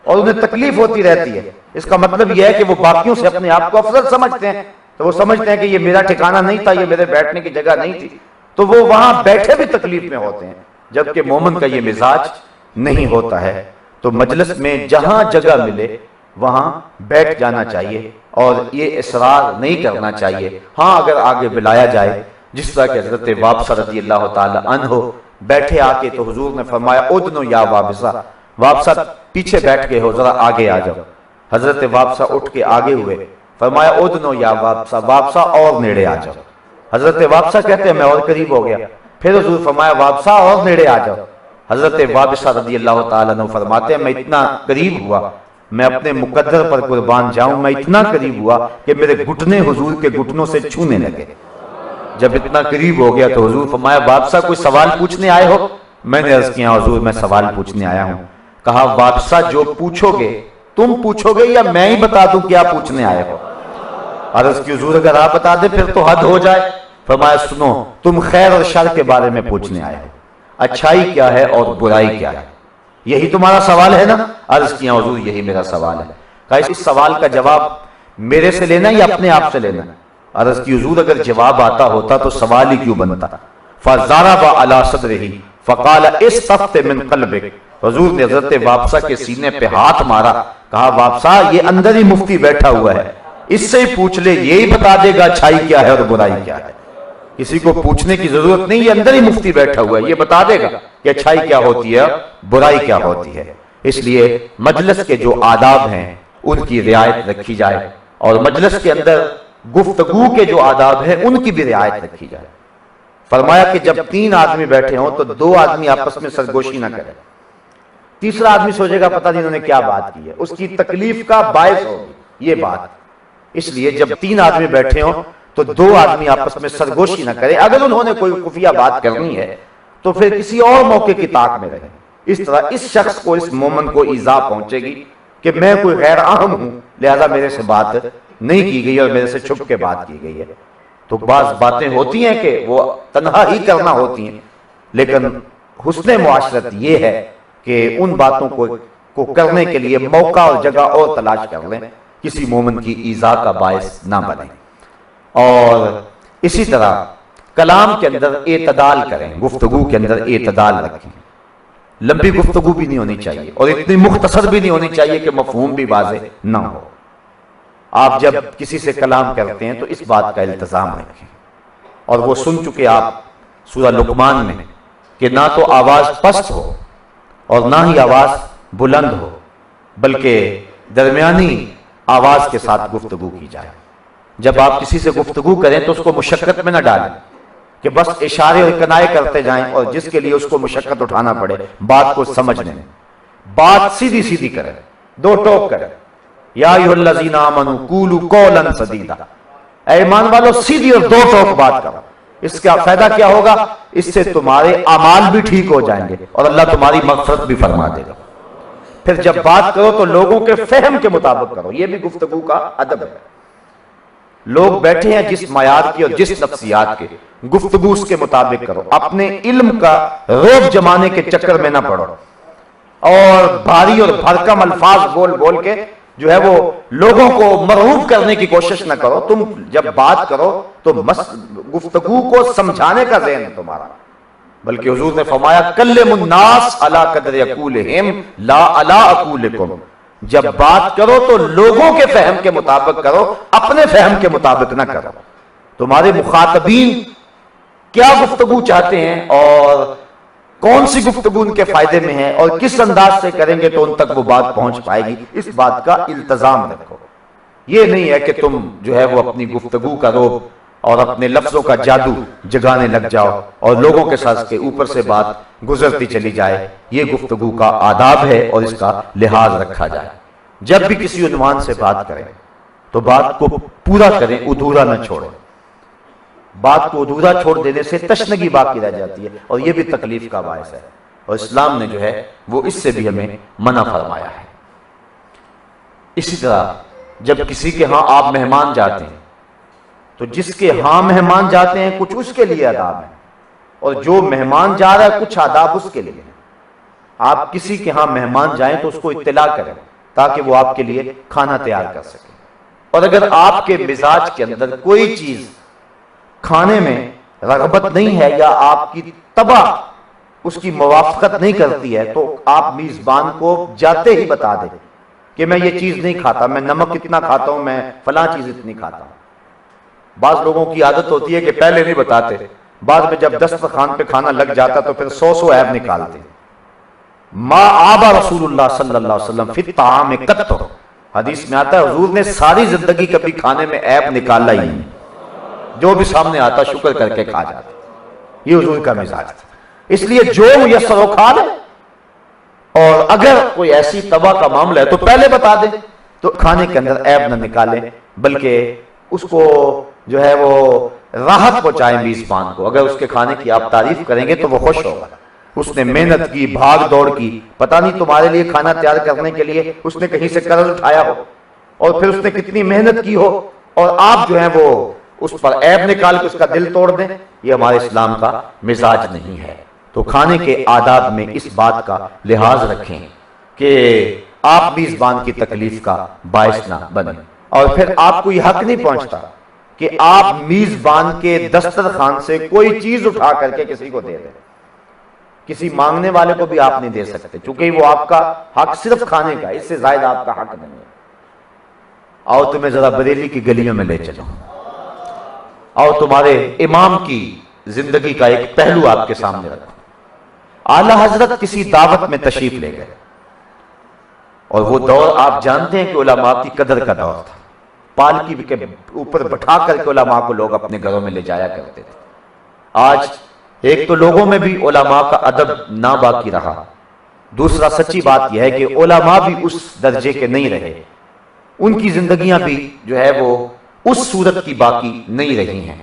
اور انہیں تکلیف ہوتی رہتی ہے۔ اس کا مطلب یہ ہے کہ وہ باقیوں سے اپنے آپ کو افضل سمجھتے ہیں، تو وہ سمجھتے ہیں کہ یہ میرا ٹھکانہ نہیں تھا، یہ میرے بیٹھنے کی جگہ نہیں تھی، تو وہ وہاں بیٹھے بھی تکلیف میں ہوتے ہیں، جبکہ مومن کا یہ مزاج نہیں ہوتا ہے۔ تو مجلس میں جہاں جگہ ملے وہاں بیٹھ جانا چاہیے اور یہ اصرار نہیں کرنا چاہیے۔ ہاں اگر آگے بلایا جائے، جس طرح کہ حضرت وابصہ رضی اللہ تعالی عنہ بیٹھے آ کے تو حضور نے فرمایا ادنو یا وابصہ، وابصہ پیچھے بیٹھ گئے ہو ذرا آگے آ جاؤ۔ حضرت وابصہ اٹھ کے آگے ہوئے، فرمایا ادنو یا وابصہ، وابصہ اور نیڑے آ جاؤ۔ حضرت وابصہ کہتے ہیں میں اور قریب ہو گیا، پھر حضور فرمایا وابصہ اور نیڑے آ جاؤ۔ حضرت وابصہ رضی اللہ تعالیٰ عنہ فرماتے ہیں میں اتنا قریب ہوا، میں اپنے مقدر پر قربان جاؤں، میں اتنا قریب ہوا کہ میرے گھٹنے حضور کے گھٹنوں سے چھونے لگے۔ جب اتنا قریب ہو گیا تو حضور فرمایا وابصہ کوئی سوال پوچھنے آئے ہو؟ میں نے عرض کیا حضور میں سوال پوچھنے آیا ہوں۔ کہا وابصہ جو پوچھو گے تم پوچھو گے یا میں ہی بتا دوں کیا پوچھنے آئے ہو؟ عرض کی حضور اگر آپ بتا دیں پھر تو حد ہو جائے۔ فرمایا سنو تم خیر اور شر کے بارے میں پوچھنے آئے ہو، اچھائی کیا ہے اور برائی کیا ہے، یہی تمہارا سوال ہے نا؟ عرض کیا حضور یہی میرا سوال ہے۔ کہا اس سوال کا جواب میرے سے لینا یا اپنے آپ سے لینا؟ عرض کی حضور اگر جواب آتا ہوتا تو سوال ہی کیوں بنتا؟ فَضَرَبَ عَلَى صَدْرِهِ فَقَالَ اِسْتَفْتِ مِنْ قَلْبِكَ، حضور نے حضرت وابصہ کے سینے پہ ہاتھ مارا، کہا وابصہ یہ اندر ہی مفتی بیٹھا ہوا ہے، اس سے ہی پوچھ لے، یہی بتا دے گا اچھائی کیا ہے اور برائی کیا ہے۔ کسی کو پوچھنے کی ضرورت نہیں، یہ اندر ہی مفتی بیٹھا ہوا ہے، یہ بتا دے گا کہ اچھائی کیا ہوتی ہے برائی کیا ہوتی ہے۔ اس لیے مجلس کے جو آداب ہیں ان کی رعایت رکھی جائے، اور مجلس کے اندر گفتگو کے جو آداب ہیں ان کی بھی رعایت رکھی جائے۔ فرمایا کہ جب 3 آدمی بیٹھے ہوں تو 2 آدمی آپس میں سرگوشی نہ کریں، تیسرا آدمی سوچے گا پتہ نہیں انہوں نے کیا بات کی ہے، اس کی تکلیف کا باعث ہوگی یہ بات۔ اس لیے جب 3 آدمی بیٹھے ہوں تو دو آدمی آپس میں سرگوشی نہ کریں. اگر انہوں نے کوئی خفیہ بات کرنی ہے تو پھر کسی اور موقع کی طاق میں رہیں. اس طرح اس شخص کو, اس مومن کو ایذا پہنچے گی کہ میں کوئی غیر عام ہوں لہذا میرے سے بات نہیں کی گئی اور میرے سے چھپ کے بات کی گئی ہے. تو بعض باتیں ہوتی ہیں کہ وہ تنہا ہی کرنا ہوتی ہیں, لیکن حسن معاشرت یہ ہے کہ ان باتوں کو کرنے کے لیے موقع اور جگہ اور تلاش کر لیں, کسی مومن کی ایذا کا باعث نہ بنیں. اور اسی طرح کلام کے اندر اعتدال کریں, گفتگو کے اندر اعتدال رکھیں. لمبی گفتگو بھی نہیں ہونی چاہیے اور اتنی مختصر بھی نہیں ہونی چاہیے کہ مفہوم بھی واضح نہ ہو. آپ جب کسی سے کلام کرتے ہیں تو اس بات کا التزام رکھیں. اور وہ سن چکے آپ سورہ لقمان میں کہ نہ تو آواز پست ہو اور نہ ہی آواز بلند ہو, بلکہ درمیانی آواز کے ساتھ گفتگو کی جائے. جب آپ کسی سے گفتگو کریں تو اس کو مشقت میں نہ ڈالیں کہ بس اشارے اور کنائے کرتے جائیں اور جس کے لیے اس کو مشقت اٹھانا پڑے بات کو سمجھنے میں. بات سیدھی سیدھی کریں, دو ٹوک کریں. یا ایھا الذین آمنوا قولوا قولا سدیدا, اے ایمان والو سیدھی اور دو ٹوک بات کرو. اس کا فائدہ کیا ہوگا؟ اس سے تمہارے اعمال بھی ٹھیک ہو جائیں گے اور اللہ تمہاری مغفرت بھی فرما دے گا. پھر جب بات کرو تو لوگوں کے فہم کے مطابق کرو, یہ بھی گفتگو کا ادب ہے. لوگ بیٹھے ہیں جس معیار کی اور جس نفسیات کے, گفتگو اس کے مطابق کرو. اپنے علم کا روب جمانے کے چکر میں نہ پڑو اور بھاری اور بھرکم الفاظ بول بول کے جو ہے وہ لوگوں کو مرغوب کرنے کی کوشش نہ کرو. تم جب بات کرو تو گفتگو کو سمجھانے کا ذہن ہے تمہارا, بلکہ حضور نے فرمایا کلم الناس علی قدر عقولہم لا علی عقولکم. جب بات کرو تو لوگوں کے فہم کے مطابق کرو, اپنے فہم کے مطابق نہ کرو. تمہارے مخاطبین کیا گفتگو چاہتے ہیں اور کون سی گفتگو ان کے فائدے میں ہے اور کس انداز سے کریں گے تو ان تک وہ بات پہنچ پائے گی, اس بات کا التزام رکھو. یہ نہیں ہے کہ تم جو ہے وہ اپنی گفتگو کرو اور اپنے لفظوں کا جادو جگانے لگ جاؤ اور لوگوں کے ساتھ کے اوپر سے بات گزرتی چلی جائے. یہ گفتگو کا آداب ہے اور اس کا لحاظ رکھا جائے. جب بھی کسی عنوان سے بات کریں تو بات کو پورا کریں, ادھورا نہ چھوڑیں. بات کو ادھورا چھوڑ دینے سے تشنگی باقی رہ جاتی ہے اور یہ بھی تکلیف کا باعث ہے, اور اسلام نے جو ہے وہ اس سے بھی ہمیں منع فرمایا ہے. اسی طرح جب کسی کے ہاں آپ مہمان جاتے ہیں تو جس کے ہاں مہمان جاتے ہیں کچھ اس کے لیے آداب ہیں, اور جو مہمان جا رہا ہے کچھ آداب اس کے لیے ہیں. آپ کسی کے ہاں مہمان جائیں تو اس کو اطلاع کریں تاکہ وہ آپ کے لیے کھانا تیار کر سکے. اور اگر آپ کے مزاج کے اندر کوئی چیز کھانے میں رغبت نہیں ہے یا آپ کی طبع اس کی موافقت نہیں کرتی ہے تو آپ میزبان کو جاتے ہی بتا دیں کہ میں یہ چیز نہیں کھاتا, میں نمک اتنا کھاتا ہوں, میں فلاں چیز اتنی کھاتا ہوں. بعض لوگوں کی عادت ہوتی ہے کہ پہلے نہیں بتاتے, بعد میں جب دسترخوان پہ کھانا لگ جاتا تو پھر سو عیب نکالتے. ما آبا رسول اللہ صلی اللہ علیہ وسلم فی الطعام قط, حدیث میں آتا ہے حضور نے ساری زندگی کبھی کھانے میں عیب نکالا ہی نہیں, جو بھی سامنے آتا شکر کر کے کھا جاتا. یہ حضور کا مزاج تھا. اس لیے جو میسر ہو کھا لے, اور اگر کوئی ایسی طبع کا معاملہ ہے تو پہلے بتا دیں تو کھانے کے اندر عیب نہ نکالیں, بلکہ اس کو جو ہے وہ راحت پہنچائیں میزبان کو. اگر اس کے کھانے کی آپ تعریف کریں گے تو وہ خوش ہوگا. اس نے محنت کی, بھاگ دوڑ کی, پتہ نہیں تمہارے لیے کھانا تیار کرنے کے لیے اس نے کہیں سے قرض اٹھایا ہو اور پھر اس نے کتنی محنت کی ہو, اور آپ جو ہے وہ اس پر عیب نکال کے اس کا دل توڑ دیں. یہ ہمارے اسلام کا مزاج نہیں ہے. تو کھانے کے آداب میں اس بات کا لحاظ رکھیں کہ آپ میزبان کی تکلیف کا باعث نہ بنیں. اور پھر آپ کو یہ حق نہیں پہنچتا کہ آپ میزبان کے دسترخوان سے کوئی چیز اٹھا کر کے کسی کو دے دیں. کسی مانگنے والے کو بھی آپ نہیں دے سکتے, چونکہ وہ آپ کا حق صرف کھانے کا, اس سے زائد آپ کا حق نہیں ہے. آؤ تمہیں ذرا بریلی کی گلیوں میں لے چلو, آؤ تمہارے امام کی زندگی کا ایک پہلو آپ کے سامنے رکھو. اعلی حضرت کسی دعوت میں تشریف لے گئے, اور وہ دور آپ جانتے ہیں کہ علماء کی قدر کا دور تھا. پالکی کے اوپر بٹھا کر کے علماء کو لوگ اپنے گھروں میں لے جایا کرتے تھے. آج ایک تو لوگوں میں بھی علماء کا ادب نہ باقی رہا, دوسرا سچی بات یہ ہے کہ علماء بھی اس درجے کے نہیں رہے. ان کی زندگیاں بھی جو ہے وہ اس صورت کی باقی نہیں رہی ہیں۔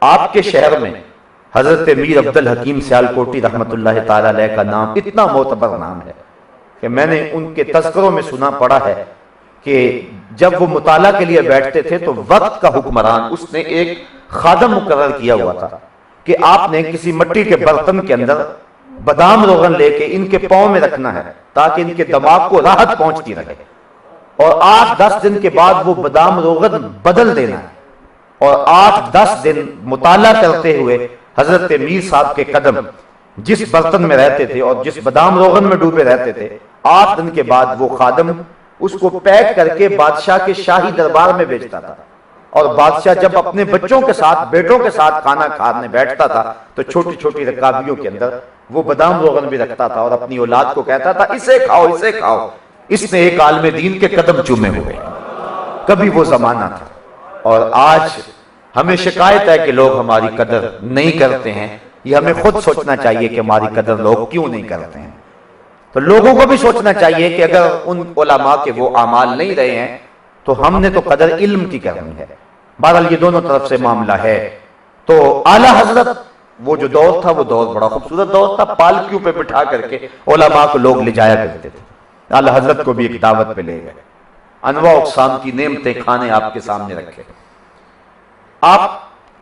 آپ کے شہر میں حضرت میر عبد الحکیم سیالکوٹی رحمت اللہ تعالی علیہ کا نام اتنا معتبر نام ہے کہ میں نے ان کے تذکروں میں سنا پڑا ہے کہ جب وہ مطالعہ کے لیے بیٹھتے تھے تو وقت کا حکمران اس نے ایک خادم مقرر کیا ہوا تھا کہ آپ نے کسی مٹی کے برتن کے اندر بادام روغن لے کے ان کے پاؤں میں رکھنا ہے تاکہ ان کے دماغ کو راحت پہنچتی رہے، اور 8-10 دن کے بعد وہ بادام روغن بدل دینا ہے، اور 8-10 دن مطالعہ کرتے ہوئے حضرت میر صاحب کے قدم جس برتن میں رہتے تھے اور جس بادام روغن میں ڈوبے رہتے تھے، 8 دن کے بعد وہ خادم اس کو پیک کر کے بادشاہ کے شاہی دربار میں بھیجتا تھا، اور بادشاہ جب اپنے بچوں کے ساتھ بیٹوں کے ساتھ کھانا کھانے بیٹھتا تھا تو چھوٹی چھوٹی رکابیوں کے اندر وہ بادام روغن بھی رکھتا تھا اور اپنی اولاد کو کہتا تھا اسے کھاؤ اسے کھاؤ۔ اس نے ایک عالم دین کے قدم چومے ہوئے، کبھی وہ زمانہ تھا۔ اور آج ہمیں شکایت ہے کہ لوگ ہماری قدر نہیں کرتے ہیں، یہ ہمیں خود سوچنا چاہیے کہ ہماری قدر لوگ کیوں نہیں کرتے ہیں۔ تو لوگوں کو بھی سوچنا چاہیے کہ اگر ان علماء کے وہ اعمال نہیں رہے ہیں تو ہم نے تو قدر علم کی کرنی ہے۔ بہرحال یہ دونوں طرف سے معاملہ ہے۔ تو اعلیٰ حضرت وہ جو دور تھا وہ دور بڑا خوبصورت دور تھا، پالکیوں پہ بٹھا کر کے علماء کو لوگ لے جایا کرتے تھے۔ اعلیٰ حضرت کو بھی ایک دعوت پہ لے گئے، انواع اقسام کی نعمتیں کھانے آپ کے سامنے رکھے۔ آپ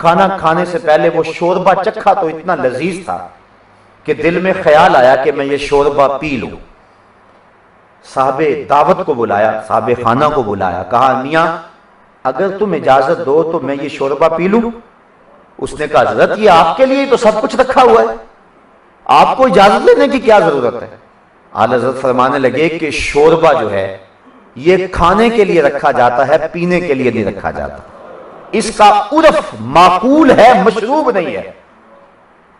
کھانا کھانے سے پہلے وہ شوربہ چکھا تو اتنا لذیذ تھا کہ دل میں خیال آیا کہ میں یہ شوربہ پی لوں۔ صاحب دعوت کو بلایا، صاحب خانہ کو بلایا، کہا میاں اگر تم اجازت دو تو میں یہ شوربہ پی لوں؟ اس نے کہا حضرت یہ آپ کے لیے تو سب کچھ رکھا ہوا ہے، آپ کو اجازت لینے کی کیا ضرورت ہے؟ اعلیٰ حضرت فرمانے لگے کہ شوربہ جو ہے یہ کھانے کے لیے رکھا جاتا ہے، پینے کے لیے نہیں رکھا جاتا، اس کا عرف معقول ہے، مشروب نہیں ہے،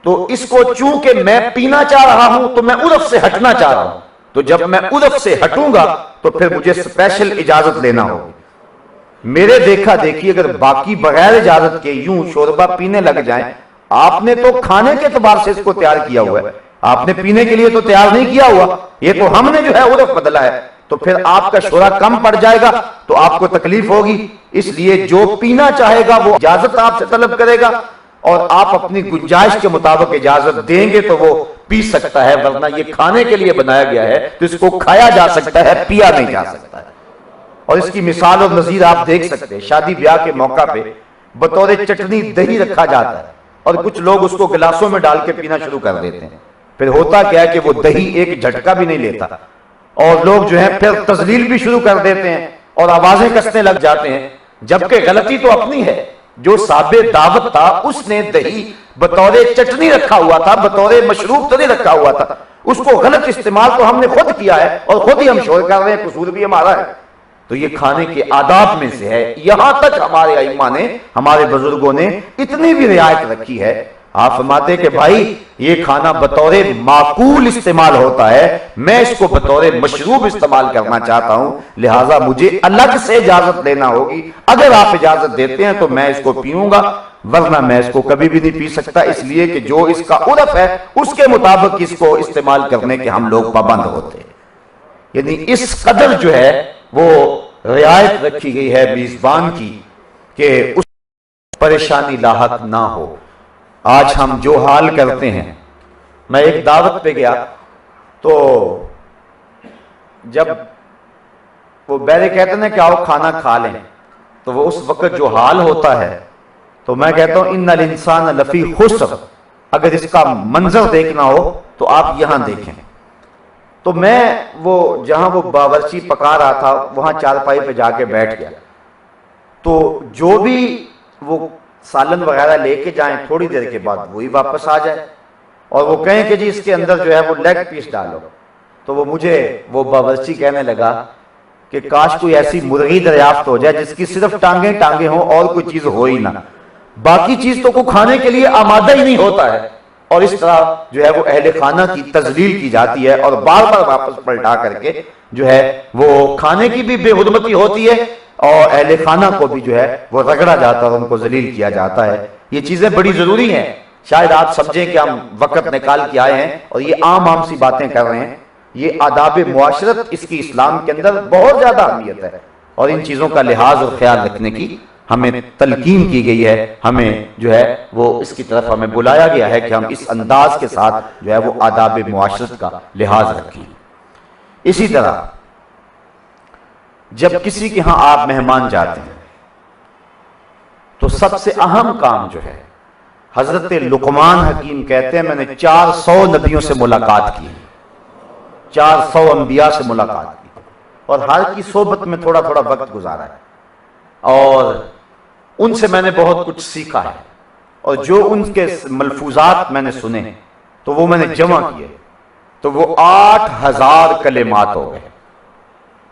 تو اس کو چونکہ میں پینا چاہ رہا ہوں تو میں عرف سے ہٹنا چاہ رہا ہوں، تو جب میں عرف سے ہٹوں گا تو پھر مجھے سپیشل اجازت لینا ہوگی۔ میرے دیکھا دیکھی اگر باقی بغیر اجازت کے یوں شوربہ پینے لگ جائیں، آپ نے تو کھانے کے اعتبار سے اس کو تیار کیا ہوا ہے، آپ نے پینے کے لیے تو تیار نہیں کیا ہوا، یہ تو ہم نے جو ہے عرف بدلا ہے، تو پھر آپ کا شورا کم پڑ جائے گا تو آپ کو تکلیف ہوگی۔ اس لیے جو پینا چاہے گا وہ اجازت آپ سے طلب کرے گا، اور آپ اپنی گنجائش کے مطابق اجازت دیں گے تو وہ پی سکتا ہے، ورنہ یہ کھانے کے لیے بنایا گیا ہے تو اس کو کھایا جا سکتا ہے، پیا نہیں جا سکتا ہے۔ اور اس کی مثال اور نظیر آپ دیکھ سکتے ہیں، شادی بیاہ کے موقع پہ بطور چٹنی دہی رکھا جاتا ہے اور کچھ لوگ اس کو گلاسوں میں ڈال کے پینا شروع کر دیتے ہیں، پھر ہوتا کیا ہے کہ وہ دہی ایک جھٹکا بھی نہیں لیتا، اور لوگ جو ہے پھر تذلیل بھی شروع کر دیتے ہیں اور آوازیں کسنے لگ جاتے ہیں، جبکہ غلطی تو اپنی ہے۔ جو صاحب دعوت تھا اس نے دہی بطور چٹنی رکھا ہوا تھا، بطور مشروب تو نہیں رکھا ہوا تھا، اس کو غلط استعمال تو ہم نے خود کیا ہے اور خود ہی ہم شور کر رہے ہیں، قصور بھی ہمارا ہے۔ تو یہ کھانے کے آداب میں سے ہے، یہاں تک ہمارے ائمہ نے، ہمارے بزرگوں نے اتنی بھی رعایت رکھی ہے۔ آپ فرماتے کہ بھائی یہ کھانا بطور معقول استعمال ہوتا ہے، میں اس کو بطور مشروب استعمال کرنا چاہتا ہوں، لہٰذا مجھے الگ سے اجازت لینا ہوگی، اگر آپ اجازت دیتے ہیں تو میں اس کو پیوں گا، ورنہ میں اس کو کبھی بھی نہیں پی سکتا، اس لیے کہ جو اس کا عرف ہے اس کے مطابق اس کو استعمال کرنے کے ہم لوگ پابند ہوتے ہیں۔ یعنی اس قدر جو ہے وہ رعایت رکھی گئی ہے میزبان کی کہ اس پریشانی لاحق نہ ہو۔ آج ہم جو حال کرتے ہیں، میں ایک دعوت پہ گیا تو جب وہ بیرے کہتے ہیں کہ آؤ کھانا کھا لیں، تو وہ اس وقت جو حال ہوتا ہے تو میں کہتا ہوں ان الانسان لفی خسر، اگر اس کا منظر دیکھنا ہو تو آپ یہاں دیکھیں۔ تو میں وہ جہاں وہ باورچی پکا رہا تھا وہاں چارپائی پہ جا کے بیٹھ گیا، تو جو بھی وہ سالن وغیرہ لے کے جائیں تھوڑی دیر کے بعد وہی واپس آ جائے اور وہ کہیں کہ جی اس کے اندر جو ہے وہ لیگ پیس ڈالو، تو وہ مجھے وہ باورچی کہنے لگا کہ کاش کوئی ایسی مرغی دریافت ہو جائے جس کی صرف ٹانگیں ٹانگیں ہوں اور کوئی چیز ہو ہی نہ، باقی چیز تو کوئی کھانے کے لیے آمادہ ہی نہیں ہوتا ہے، اور اس طرح جو ہے وہ اہل خانہ کی تذلیل کی جاتی ہے اور بار بار واپس پلٹا کر کے جو ہے وہ کھانے کی بھی بے حرمتی ہوتی ہے اور اہل خانہ کو بھی جو ہے وہ رگڑا جاتا ہے اور ان کو ذلیل کیا جاتا ہے۔ یہ چیزیں بڑی ضروری ہیں، شاید آپ سمجھیں کہ ہم وقت نکال کے آئے ہیں اور یہ عام سی باتیں کر رہے ہیں، یہ آداب معاشرت اس کی اسلام کے اندر بہت زیادہ اہمیت ہے اور ان چیزوں کا لحاظ اور خیال رکھنے کی ہمیں تلقین کی گئی ہے، ہمیں جو ہے وہ اس کی طرف ہمیں بلایا گیا ہے کہ ہم اس انداز کے ساتھ جو ہے وہ آداب معاشرت کا لحاظ رکھیں۔ اسی طرح جب کسی کے ہاں آپ مہمان جاتے ہیں تو سب سے اہم کام جو ہے، حضرت لقمان حکیم کہتے ہیں میں نے 400 نبیوں سے ملاقات کی، 400 انبیاء سے ملاقات کی، اور ہر کی صحبت میں تھوڑا تھوڑا وقت گزارا ہے، اور ان سے میں نے بہت کچھ سیکھا ہے، اور جو ان کے ملفوظات میں نے سنے تو وہ میں نے جمع کیے تو وہ 8000 کلمات ہو گئے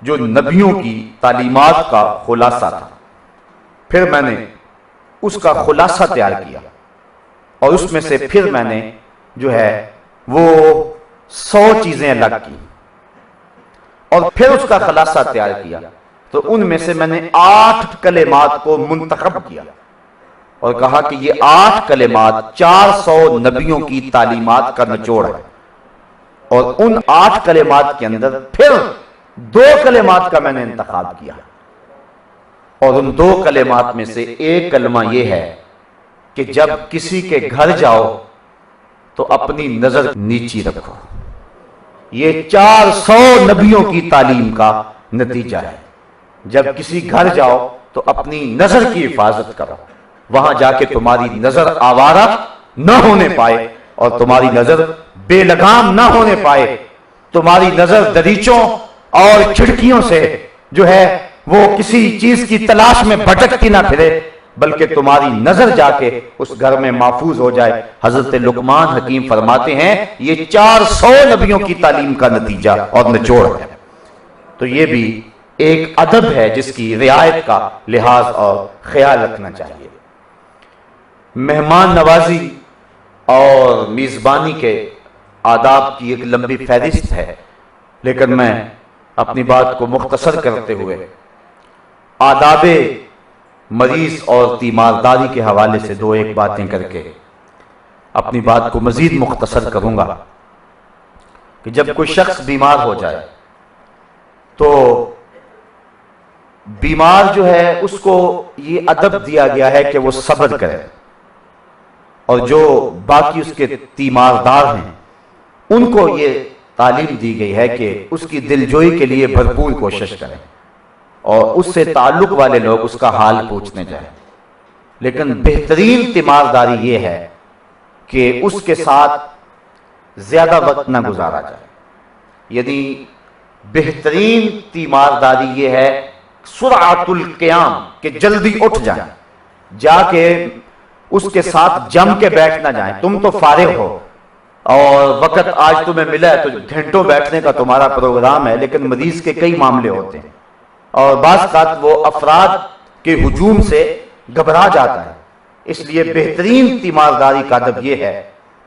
جو نبیوں کی تعلیمات کا خلاصہ تھا۔ پھر میں نے اس کا خلاصہ تیار کیا اور اس میں سے پھر میں نے جو ہے وہ 100 چیزیں الگ کی اور پھر اس کا خلاصہ تیار کیا، تو ان میں سے میں نے 8 کلمات کو منتخب کیا اور کہا کہ یہ 8 کلمات 400 نبیوں کی تعلیمات کا نچوڑ ہے، اور ان 8 کلمات کے اندر پھر 2 کلمات کا میں نے انتخاب کیا، اور ان 2 کلمات میں سے ایک کلمہ یہ ہے کہ جب کسی کے گھر جاؤ تو اپنی نظر نیچی رکھو۔ یہ 400 نبیوں کی تعلیم کا نتیجہ ہے۔ جب کسی گھر جاؤ تو اپنی نظر کی حفاظت کرو، وہاں جا کے تمہاری نظر آوارہ نہ ہونے پائے اور تمہاری نظر بے لگام نہ ہونے پائے، تمہاری نظر دریچوں اور کھڑکیوں سے جو ہے وہ کسی چیز کی تلاش میں بھٹکتی نہ پھرے، بلکہ تمہاری نظر جا کے اس گھر میں محفوظ ہو جائے۔ حضرت لقمان حکیم فرماتے ہیں یہ 400 نبیوں کی تعلیم کا نتیجہ اور نچوڑ ہے۔ تو یہ بھی ایک ادب ہے جس کی رعایت کا لحاظ اور خیال رکھنا چاہیے۔ مہمان نوازی اور میزبانی کے آداب کی ایک لمبی فہرست ہے، لیکن میں اپنی بات کو مختصر کرتے ہوئے آداب مریض اور تیمارداری کے حوالے سے 2 باتیں کر کے اپنی بات کو مزید مختصر کروں گا کہ جب کوئی شخص بیمار ہو جائے تو بیمار جو ہے اس کو یہ ادب دیا گیا ہے کہ وہ صبر کرے، اور جو باقی اس کے تیماردار ہیں ان کو یہ تعلیم دی گئی ہے کہ اس کی دلجوئی کے لیے بھرپور کوشش کریں اور اس سے تعلق والے لوگ اس کا حال پوچھنے جائیں۔ لیکن بہترین تیمارداری یہ ہے کہ اس کے ساتھ زیادہ وقت نہ گزارا جائے، یعنی بہترین تیمارداری یہ ہے سرعت القیام، کہ جلدی اٹھ جائیں، جا کے اس کے ساتھ جم کے بیٹھ نہ جائیں۔ تم تو فارغ ہو اور وقت آج تمہیں ملا ہے تو گھنٹوں بیٹھنے کا تمہارا پروگرام ہے، لیکن مریض کے کئی معاملے ہوتے ہیں اور بعض اوقات وہ افراد کے ہجوم سے گھبرا جاتا ہے۔ اس لیے بہترین تیمارداری کا ادب یہ ہے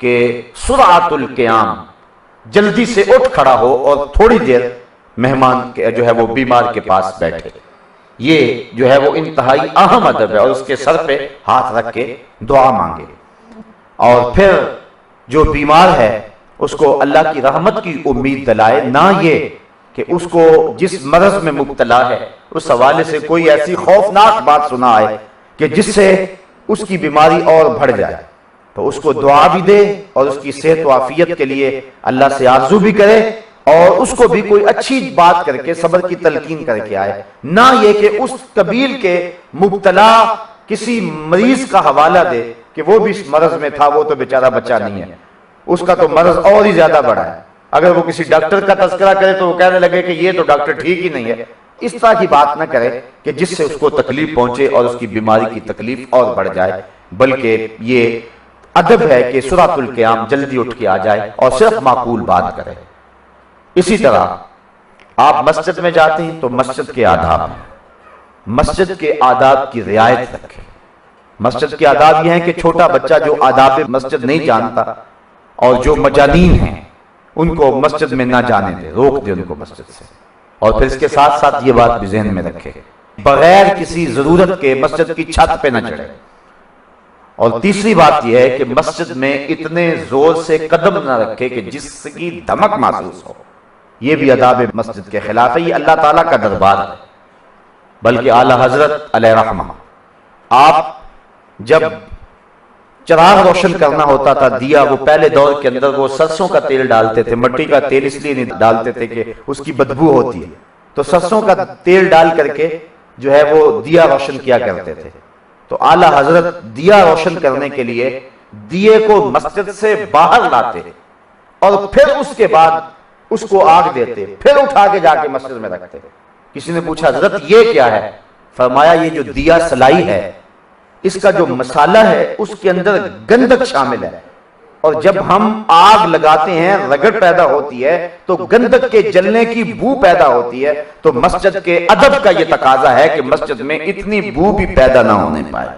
کہ سرعت القیام، جلدی سے اٹھ کھڑا ہو اور تھوڑی دیر مہمان جو ہے وہ بیمار کے پاس بیٹھے۔ یہ جو ہے وہ انتہائی اہم ادب ہے، اور اس کے سر پہ ہاتھ رکھ کے دعا مانگے، اور پھر جو بیمار ہے اس کو اللہ کی رحمت کی امید دلائے، نہ یہ کہ اس کو جس مرض میں مبتلا ہے اس حوالے سے کوئی ایسی خوفناک بات سنا آئے کہ جس سے اس کی بیماری اور بڑھ جائے۔ تو اس کو دعا بھی دے اور اس کی صحت و عافیت کے لیے اللہ سے آرزو بھی کرے، اور اس کو بھی کوئی اچھی بات کر کے صبر کی تلقین کر کے آئے، نہ یہ کہ اس قبیل کے مبتلا کسی مریض کا حوالہ دے کہ وہ بھی اس مرض میں تھا، وہ تو بیچارہ بچہ نہیں ہے، اس کا تو مرض اور ہی زیادہ بڑا ہے۔ اگر وہ کسی ڈاکٹر کا تذکرہ کرے تو وہ کہنے لگے کہ یہ تو ڈاکٹر ٹھیک ہی نہیں ہے۔ اس طرح کی بات نہ کرے کہ جس سے اس کو تکلیف پہنچے اور اس کی بیماری کی تکلیف اور بڑھ جائے، بلکہ یہ ادب ہے کہ سرعت القیام، جلدی اٹھ کے آ جائے اور صرف معقول بات کرے۔ اسی طرح آپ مسجد میں جاتے ہیں تو مسجد کے آداب ہیں، مسجد کے آداب کی رعایت رکھیں۔ مسجد کے آداب یہ ہیں کہ چھوٹا بچہ جو آداب مسجد نہیں جانتا اور جو مجانین ہیں ان کو مسجد میں نہ جانے دے، روک دے ان کو مسجد سے، اور پھر اس کے ساتھ ساتھ یہ بات بھی ذہن میں رکھے بغیر کسی ضرورت کے مسجد کی چھت پہ نہ چڑھے۔ اور تیسری بات یہ ہے کہ مسجد میں اتنے زور سے قدم نہ رکھے کہ جس کی دھمک محسوس ہو، یہ بھی آداب مسجد کے خلاف ہے۔ یہ اللہ تعالیٰ کا دربار ہے، بلکہ اعلیٰ حضرت علیہ رحمہ آپ جب چراغ روشن کرنا ہوتا تھا دیا، وہ پہلے دور کے اندر وہ سرسوں کا تیل ڈالتے تھے، مٹی کا تیل اس لیے نہیں ڈالتے تھے کہ اس کی بدبو ہوتی ہے، تو سرسوں کا تیل ڈال کر کے جو ہے وہ دیا روشن کیا کرتے تھے۔ تو اعلیٰ حضرت دیا روشن کرنے کے لیے دیے کو مسجد سے باہر لاتے اور پھر اس کے بعد اس کو آگ دیتے، پھر اٹھا کے جا کے مسجد میں رکھتے۔ کسی نے پوچھا حضرت یہ کیا ہے؟ فرمایا یہ جو دیا سلائی ہے اس کا جو مسالہ ہے اس کے اندر گندک شامل ہے، اور جب ہم آگ لگاتے ہیں رگڑ پیدا ہوتی ہے تو گندک کے جلنے کی بو پیدا ہوتی ہے، تو مسجد کے ادب کا یہ تقاضا ہے کہ مسجد میں اتنی بو بھی پیدا نہ ہونے پائے۔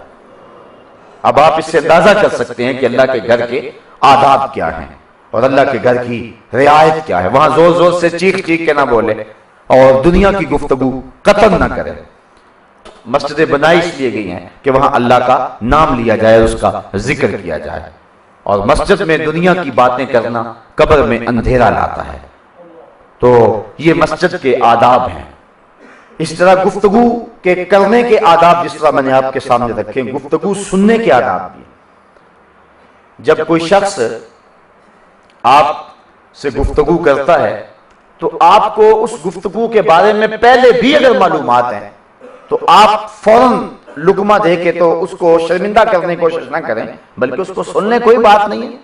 اب آپ اس سے اندازہ کر سکتے ہیں کہ اللہ کے گھر کے آداب کیا ہیں اور اللہ کے گھر کی رعایت کیا ہے۔ وہاں زور زور سے چیخ چیخ کے نہ بولے اور دنیا کی گفتگو قطن نہ کرے۔ مسجدیں بنائی اس لیے گئی ہیں کہ وہاں اللہ کا نام لیا جائے، اس کا ذکر کیا جائے، اور مسجد میں دنیا کی باتیں کرنا قبر میں اندھیرا لاتا ہے۔ تو یہ مسجد کے آداب ہیں۔ اس طرح گفتگو کے کرنے کے آداب جس طرح میں نے آپ کے سامنے رکھے، گفتگو سننے کے آداب بھی ہیں۔ جب کوئی شخص آپ سے گفتگو کرتا ہے تو آپ کو اس گفتگو کے بارے میں پہلے بھی اگر معلومات ہیں تو آپ فوراً لقمہ دے کے تو اس کو شرمندہ کرنے کی کوشش نہ کریں، بلکہ اس کو سننے کوئی بات نہیں ہے۔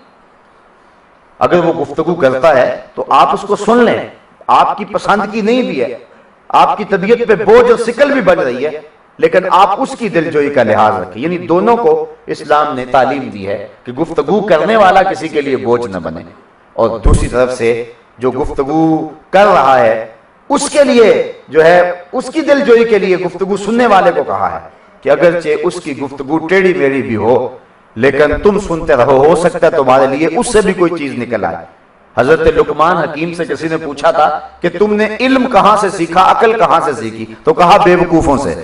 اگر وہ گفتگو کرتا ہے تو آپ اس کو سن لیں، آپ کی پسند کی نہیں بھی ہے، آپ کی طبیعت پہ بوجھ اور سکل بھی بڑھ رہی ہے، لیکن آپ اس کی دلجوئی کا لحاظ رکھیں۔ یعنی دونوں کو اسلام نے تعلیم دی ہے کہ گفتگو کرنے والا کسی کے لیے بوجھ نہ بنے، اور دوسری طرف سے جو گفتگو کر رہا ہے اس کے لیے جو ہے اس کی دلجوئی کے لیے گفتگو سننے والے کو کہا ہے کہ اگرچہ اس کی گفتگو ٹیڑھی میڑھی بھی ہو لیکن تم سنتے رہو، ہو سکتا ہے تمہارے لیے اس سے بھی کوئی چیز نکل آئے۔ حضرت لقمان حکیم سے کسی نے پوچھا تھا کہ تم نے علم کہاں سے سیکھا، عقل کہاں سے سیکھی؟ تو کہا بے وقوفوں سے۔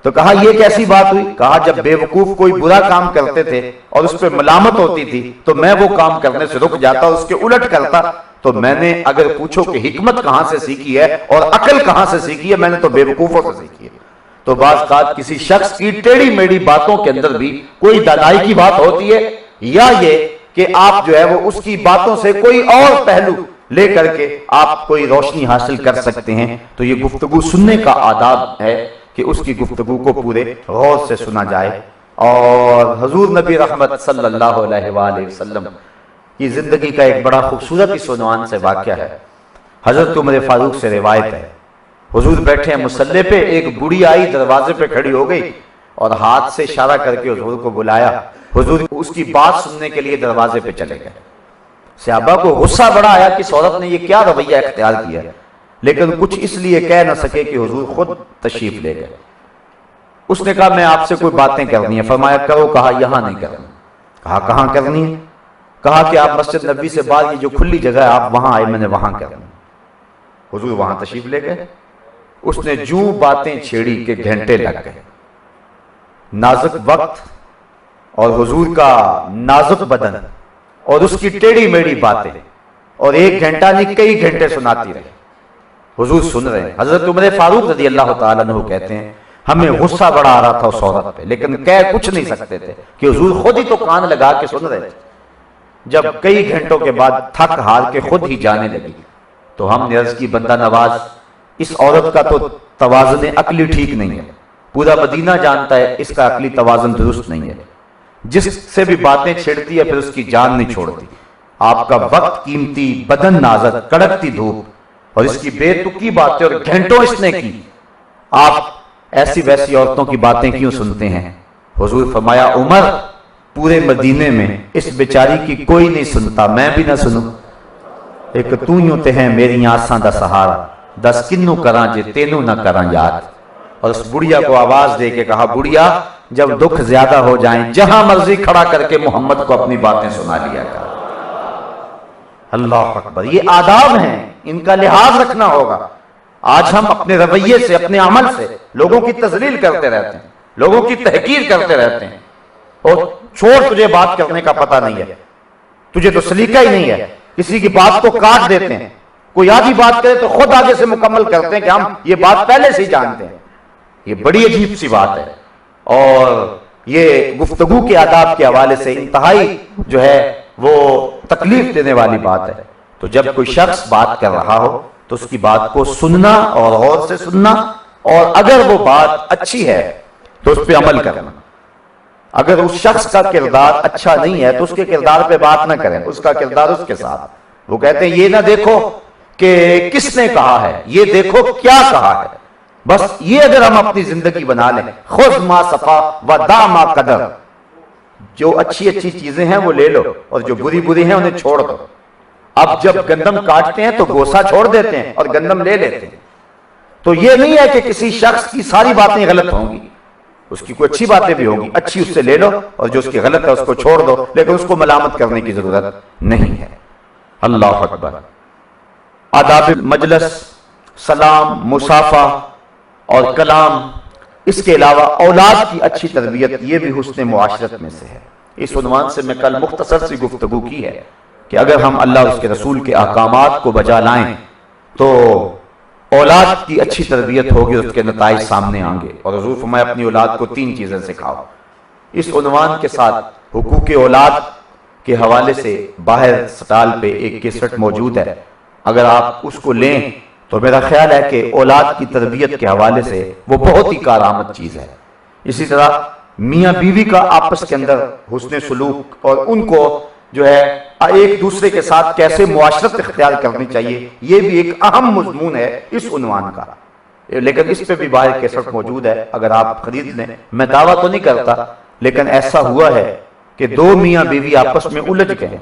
تو کہا یہ کیسی بات ہوئی؟ کہا جب بے وقوف کوئی برا کام کرتے تھے اور اس پہ ملامت ہوتی تھی تو میں وہ کام کرنے سے رک جاتا، اس کے الٹ کرتا۔ تو میں نے اگر پوچھو کہ حکمت کہاں سے سیکھی ہے اور عقل کہاں سے سیکھی ہے، میں نے تو بے وقوفوں سے سیکھی ہے۔ تو بعض اوقات کسی شخص کی ٹیڑھی میڑھی باتوں کے اندر بھی کوئی دانائی کی بات ہوتی ہے، یا یہ کہ آپ جو ہے وہ اس کی باتوں سے کوئی اور پہلو لے کر کے آپ کوئی روشنی حاصل کر سکتے ہیں۔ تو یہ گفتگو سننے کا آداب ہے کہ اس کی گفتگو کو پورے غور سے سنا جائے۔ اور حضور نبی رحمت صلی اللہ علیہ وآلہ وسلم کی زندگی کا ایک بڑا خوبصورت اس عنوان سے واقعہ ہے۔ حضرت عمر فاروق سے روایت ہے، حضور بیٹھے ہیں مصلی پہ، ایک بوڑھی آئی دروازے پہ کھڑی ہو گئی اور ہاتھ سے اشارہ کر کے حضور کو بلایا۔ حضور اس کی بات سننے کے لیے دروازے پہ چلے گئے۔ صحابہ کو غصہ بڑا آیا کہ اس عورت نے یہ کیا رویہ اختیار کیا، لیکن کچھ اس لیے کہہ نہ سکے کہ حضور خود تشریف لے گئے۔ اس نے کہا میں آپ سے کوئی باتیں کرنی ہے۔ فرمایا کرو۔ کہا یہاں نہیں کرنی۔ کہا کہاں کرنی ہے؟ کہا کہ آپ مسجد نبی سے بعد یہ جو کھلی جگہ ہے آپ وہاں آئے، میں نے وہاں کرنی۔ حضور وہاں تشریف لے گئے۔ اس نے جو باتیں چھیڑی کہ گھنٹے لگ گئے۔ نازک وقت اور حضور کا نازک بدن اور اس کی ٹیڑھی میڑھی باتیں، اور ایک گھنٹہ نہیں کئی گھنٹے سناتی رہے۔ حضور سن رہے ہیں۔ حضرت عمر فاروق رضی اللہ تعالیٰ عنہ کہتے ہیں ہمیں غصہ بڑا آ رہا تھا اس عورت پہ، لیکن کہہ کچھ نہیں سکتے تھے کہ حضور خود ہی تو کان لگا کے سن رہے تھے۔ جب کئی گھنٹوں کے بعد تھک ہار کے خود ہی جانے لگی تو ہم نے عرض کی بندہ نواز اس عورت کا تو توازن عقلی ٹھیک نہیں ہے، پورا مدینہ جانتا ہے اس کا عقلی توازن درست نہیں ہے، جس سے بھی باتیں چھیڑتی ہے پھر اس کی جان نہیں چھوڑتی۔ آپ کا وقت قیمتی، بدن نازک، کڑکتی دھوپ، اور اس کی بے تکی باتیں اور گھنٹوں اس نے کی، آپ ایسی ویسی عورتوں کی باتیں کیوں سنتے ہیں؟ حضور فرمایا عمر پورے مدینے میں اس بیچاری کی کوئی نہیں سنتا، میں بھی نہ سنوں۔ ایک تو یوں تے ہیں میری آساں دا سہارا، دس کنوں کراں جے تینوں نہ کراں یاد۔ اور اس بڑھیا کو آواز دے کے کہا بڑھیا جب دکھ زیادہ ہو جائیں جہاں مرضی کھڑا کر کے محمد کو اپنی باتیں سنا لیا کر۔ اللہ اکبر، یہ آداب ہیں، ان کا لحاظ رکھنا ہوگا۔ آج ہم اپنے رویے سے، اپنے عمل سے لوگوں کی تذلیل کرتے رہتے ہیں، لوگوں کی تحقیر کرتے رہتے ہیں، اور چھوڑ تجھے بات کرنے کا پتہ نہیں ہے، تجھے تو سلیقہ ہی نہیں ہے، کسی کی بات کو کاٹ دیتے ہیں، کوئی آدھی بات کرے تو خود آگے سے مکمل کرتے ہیں کہ ہم یہ بات پہلے سے ہی جانتے ہیں۔ یہ بڑی عجیب سی بات ہے۔ اور یہ گفتگو کے آداب کے حوالے سے انتہائی جو ہے وہ تکلیف دینے والی بات ہے. تو جب کوئی شخص بات کر رہا ہو تو اس کی بات کو سننا اور غور سے سننا، اور اگر وہ بات اچھی ہے تو اس پہ عمل کرنا. اگر اس شخص کا کردار اچھا نہیں ہے تو اس کے کردار پہ بات نہ کریں، اس کا کردار اس کے ساتھ. وہ کہتے ہیں یہ نہ دیکھو کہ کس نے کہا ہے، یہ دیکھو کیا کہا ہے. بس یہ اگر ہم اپنی زندگی بنا لیں، خذ ما صفا ودع ما قدر، جو اچھی اچھی چیزیں ہیں وہ لے لو اور جو بری بری ہیں انہیں چھوڑ دو. اب جب گندم کاٹتے ہیں تو گوسا چھوڑ دیتے ہیں اور گندم لے لیتے ہیں. تو یہ نہیں ہے کہ کسی شخص کی ساری باتیں غلط ہوں گی، اس کی کوئی اچھی باتیں بھی ہوں گی، اچھی اس سے لے لو اور جو اس کی غلط ہے اس کو چھوڑ دو، لیکن اس کو ملامت کرنے کی ضرورت نہیں ہے. اللہ اکبر. آداب مجلس، سلام، مصافحہ اور کلام، اس کے علاوہ اولاد کی اچھی تربیت، یہ بھی حسن معاشرت میں سے ہے. اس عنوان سے میں کل مختصر سی گفتگو کی ہے کہ اگر ہم اللہ اور اس کے رسول کے احکامات کو بجا لائیں تو اولاد کی اچھی تربیت ہوگی، اس کے نتائج سامنے آئیں گے. اور حضور فرمایا اپنی اولاد کو 3 چیزیں سکھاؤ. اس عنوان کے ساتھ حقوق اولاد کے حوالے سے باہر سٹال پہ ایک کیسٹ موجود ہے، اگر آپ اس کو لیں تو میرا خیال ہے کہ اولاد کی تربیت کے حوالے سے وہ بہت ہی کارآمد چیز ہے. اسی طرح میاں بیوی کا آپس کے اندر حسن سلوک اور ان کو جو ہے ایک دوسرے کے ساتھ کیسے معاشرت اختیار کرنی چاہیے، یہ بھی ایک اہم مضمون ہے اس عنوان کا. لیکن اس پہ بھی باہر کیسٹ موجود ہے، اگر آپ خرید لیں. میں دعویٰ تو نہیں کرتا، لیکن ایسا ہوا ہے کہ 2 میاں بیوی آپس میں الجھ گئے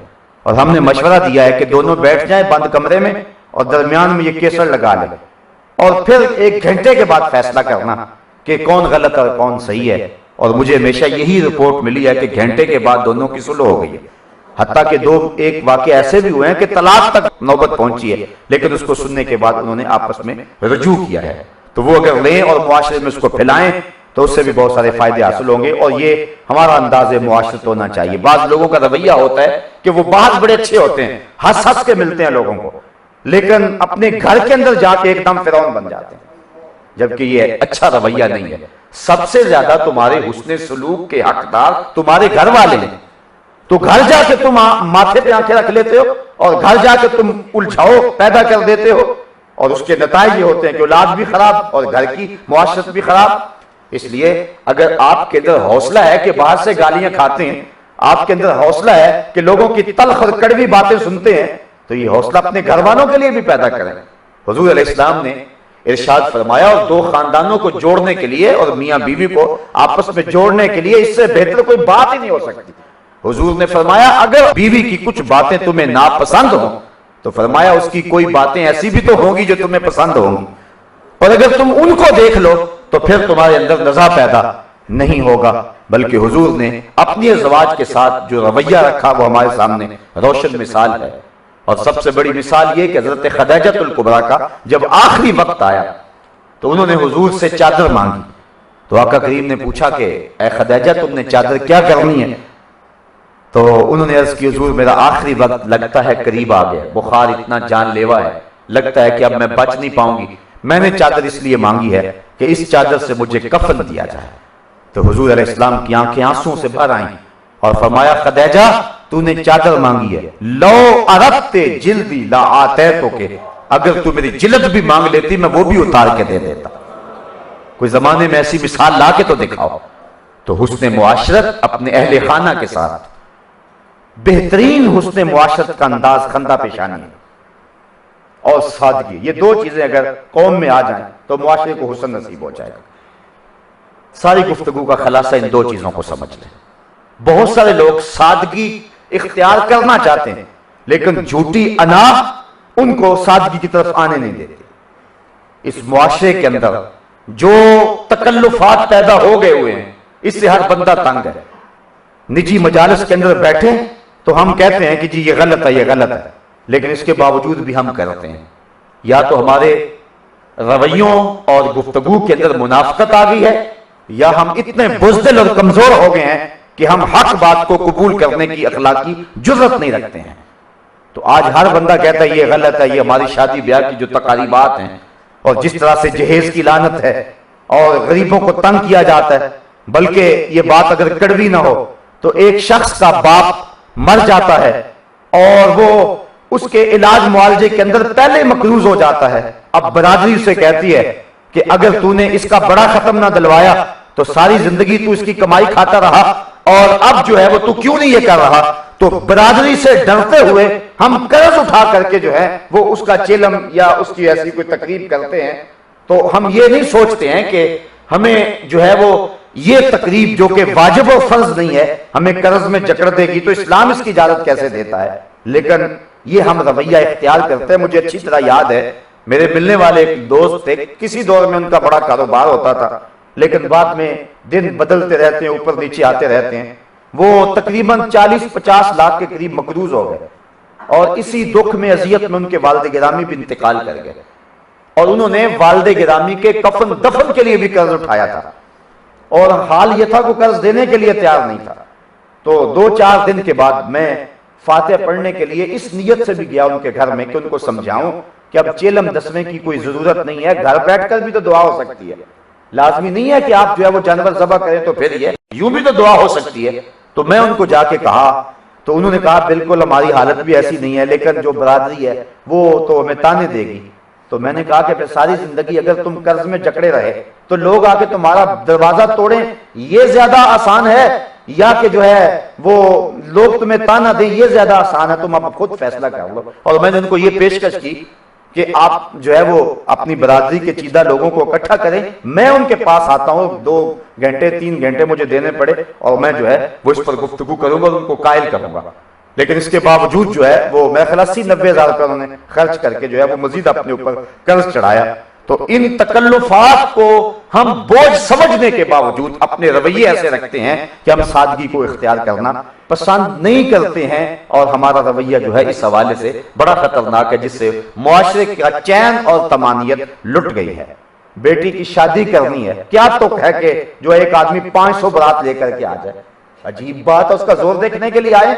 اور ہم نے مشورہ دیا ہے کہ دونوں بیٹھ جائیں بند کمرے میں اور درمیان میں یہ کیسٹ لگا لیں اور پھر 1 گھنٹے کے بعد فیصلہ کرنا کہ کون غلط اور کون صحیح ہے. اور مجھے ہمیشہ یہی رپورٹ ملی ہے کہ گھنٹے کے بعد دونوں کی صلح ہو گئی ہے. حتیٰ کہ 1 واقعے ایسے بھی ہوئے ہیں کہ طلاق تک نوبت پہنچی ہے، لیکن اس کو سننے کے بعد انہوں نے آپس میں رجوع کیا ہے. تو وہ اگر لیں اور معاشرے میں اس کو پھیلائیں تو اس سے بھی بہت سارے فائدے حاصل ہوں گے. اور یہ ہمارا انداز معاشرت ہونا چاہیے. بعض لوگوں کا رویہ ہوتا ہے کہ وہ باہر بڑے اچھے ہوتے ہیں، ہنس ہنس کے ملتے ہیں لوگوں کو، لیکن اپنے گھر کے اندر جا کے ایک دم فرعون بن جاتے ہیں، جبکہ یہ اچھا رویہ نہیں ہے. سب سے زیادہ تمہارے حسن سلوک کے حقدار تمہارے گھر والے ہیں. تو گھر جا کے تم ماتھے پہ آنکھیں رکھ لیتے ہو اور گھر جا کے تم الجھاؤ پیدا کر دیتے ہو، اور اس کے نتائج یہ ہوتے ہیں کہ اولاد بھی خراب اور گھر کی معاشرت بھی خراب. اس لیے اگر آپ کے اندر حوصلہ ہے کہ باہر سے گالیاں کھاتے ہیں، آپ کے اندر حوصلہ ہے کہ لوگوں کی تلخ اور کڑوی باتیں سنتے ہیں، تو یہ حوصلہ اپنے گھر والوں کے لیے بھی پیدا کریں. حضور علیہ السلام نے ارشاد فرمایا، اور 2 خاندانوں کو جوڑنے کے لیے اور میاں بیوی کو آپس میں جوڑنے کے لیے اس سے بہتر کوئی بات ہی نہیں ہو سکتی. حضور نے فرمایا اگر بیوی کی کچھ باتیں تمہیں ناپسند ہوں تو فرمایا اس کی کوئی باتیں ایسی بھی تو ہوں گی جو تمہیں پسند ہوں گی، اور اگر تم ان کو دیکھ لو تو پھر تمہارے اندر نزاع پیدا نہیں ہوگا. بلکہ حضور نے اپنی ازواج کے ساتھ جو رویہ رکھا وہ ہمارے سامنے روشن مثال ہے. اور سب سے بڑی مثال یہ کہ حضرت خدیجہ الکبریٰ کا جب آخری وقت آیا تو انہوں نے حضور سے چادر مانگی. تو آقا کریم نے پوچھا کہ اے خدیجہ تم نے چادر کیا کرنی ہے؟ تو انہوں نے عرض کی حضور میرا آخری وقت لگتا ہے قریب آ گیا، بخار اتنا جان لیوا ہے، لگتا ہے کہ اب میں بچ نہیں پاؤں گی. میں نے چادر اس لیے مانگی ہے کہ اس چادر سے مجھے کفن دیا جائے. تو حضور علیہ السلام کی آنکھیں آنسوں سے بھر آئیں اور فرمایا خدیجہ تو نے چادر مانگی ہے، لو عربت جلدی لا آتیتو کے، اگر تو میری جلد بھی مانگ لیتی میں وہ بھی اتار کے دے دیتا. کوئی زمانے میں ایسی مثال لا کے تو دکھاؤ. تو حسن معاشرت اپنے اہل خانہ کے ساتھ، بہترین حسن معاشرت کا انداز خندہ پیشانی اور سادگی، یہ 2 چیزیں اگر قوم میں آ جائیں تو معاشرے کو حسن نصیب ہو جائے گا. ساری گفتگو کا خلاصہ ان 2 چیزوں کو سمجھ لیں. بہت سارے لوگ سادگی اختیار کرنا چاہتے ہیں لیکن جھوٹی انا ان کو سادگی کی طرف آنے نہیں دیتی. اس معاشرے کے اندر جو تکلفات پیدا ہو گئے ہوئے ہیں اس سے ہر بندہ تنگ ہے. نجی مجالس کے اندر بیٹھے تو ہم کہتے ہیں کہ جی یہ غلط ہے، یہ غلط ہے، لیکن اس کے باوجود بھی ہم کرتے ہیں. یا تو ہمارے رویوں اور گفتگو کے اندر منافقت آ گئی ہے، یا ہم اتنے بزدل اور کمزور ہو گئے ہیں کہ ہم حق بات کو قبول کرنے کی اخلاقی جرت نہیں رکھتے ہیں. تو آج ہر بندہ کہتا ہے یہ غلط ہے، یہ ہماری شادی بیاہ کی جو تقاریبات ہیں اور جس طرح سے جہیز کی لعنت ہے اور غریبوں کو تنگ کیا جاتا ہے، بلکہ یہ بات اگر کڑوی نہ ہو تو ایک شخص کا باپ مر جاتا ہے اور وہ اس کے علاج معالجے کے اندر پہلے مقروض ہو جاتا ہے، اب برادری اسے کہتی ہے کہ اگر تو نے اس کا بڑا ختم نہ دلوایا تو ساری زندگی تو اس کی کمائی کھاتا رہا اور اب جو ہے وہ تو کیوں نہیں یہ کر رہا، تو برادری سے ڈرتے ہوئے ہم قرض اٹھا کر کے جو ہے وہ اس کا چیلم یا اس کی ایسی کوئی تقریب کرتے ہیں، تو ہم یہ نہیں سوچتے ہیں کہ ہمیں جو ہے وہ یہ تقریب جو کہ واجب و فرض نہیں ہے ہمیں قرض میں جکڑ دے گی، تو اسلام اس کی اجازت کیسے دیتا ہے؟ لیکن یہ ہم رویہ اختیار کرتے ہیں۔ مجھے اچھی طرح یاد ہے میرے ملنے والے ایک دوست تھے، کسی دور میں ان کا بڑا کاروبار ہوتا تھا لیکن بعد میں دن بدلتے رہتے ہیں، اوپر نیچے آتے رہتے ہیں، وہ تقریباً 40-50 لاکھ کے قریب مقروض ہو گئے اور اسی دکھ میں اذیت میں ان کے والد گرامی بھی انتقال کر گئے اور انہوں نے والد گرامی کے کفن دفن کے لیے بھی قرض اٹھایا تھا اور حال یہ تھا کہ قرض دینے کے لیے تیار نہیں تھا۔ تو 2-4 دن کے بعد میں فاتحہ پڑھنے کے لیے اس نیت سے بھی گیا ان کے گھر میں کہ ان کو سمجھاؤں کہ اب چیلم دسویں کی کوئی ضرورت نہیں ہے، گھر بیٹھ کر بھی تو دعا ہو سکتی ہے، لازمی نہیں ہے کہ آپ جو ہے وہ جانور ذبح کریں تو پھر یہ یوں بھی تو دعا ہو سکتی ہے۔ تو میں ان کو جا کے کہا تو انہوں نے کہا بالکل ہماری حالت بھی ایسی نہیں ہے لیکن جو برادری ہے وہ تو ہمیں تانے دے گی۔ تو میں نے کہا کہ پھر ساری زندگی اگر تم قرض میں جکڑے رہے تو لوگ آ کے تمہارا دروازہ توڑیں یہ زیادہ آسان ہے یا کہ جو ہے وہ لوگ تمہیں تانا دیں یہ زیادہ آسان ہے؟ تم اب خود فیصلہ کر لو۔ اور میں نے ان کو یہ پیشکش کی کہ آپ جو ہے وہ اپنی برادری کے چیدہ لوگوں کو اکٹھا کریں، میں ان کے پاس آتا ہوں، 2 گھنٹے 3 گھنٹے مجھے دینے پڑے اور میں جو ہے وہ اس پر گفتگو کروں گا اور ان کو قائل کروں گا۔ لیکن اس کے باوجود جو ہے وہ میں خیال 80-90 ہزار روپے انہوں نے خرچ کر کے جو ہے وہ مزید اپنے اوپر قرض چڑھایا۔ تو ان تکلفات کو ہم بوجھ سمجھنے کے باوجود اپنے رویے ایسے رکھتے ہیں کہ ہم سادگی کو اختیار کرنا پسند نہیں کرتے ہیں اور ہمارا رویہ جو ہے اس حوالے سے بڑا خطرناک ہے جس سے معاشرے کا چین اور طمانینت لٹ گئی ہے۔ بیٹی کی شادی کرنی ہے، کیا تک ہے کہ جو ایک آدمی 500 برات لے کر کے آ جائے؟ عجیب بات ہے، اس کا زور دیکھنے کے لیے آئے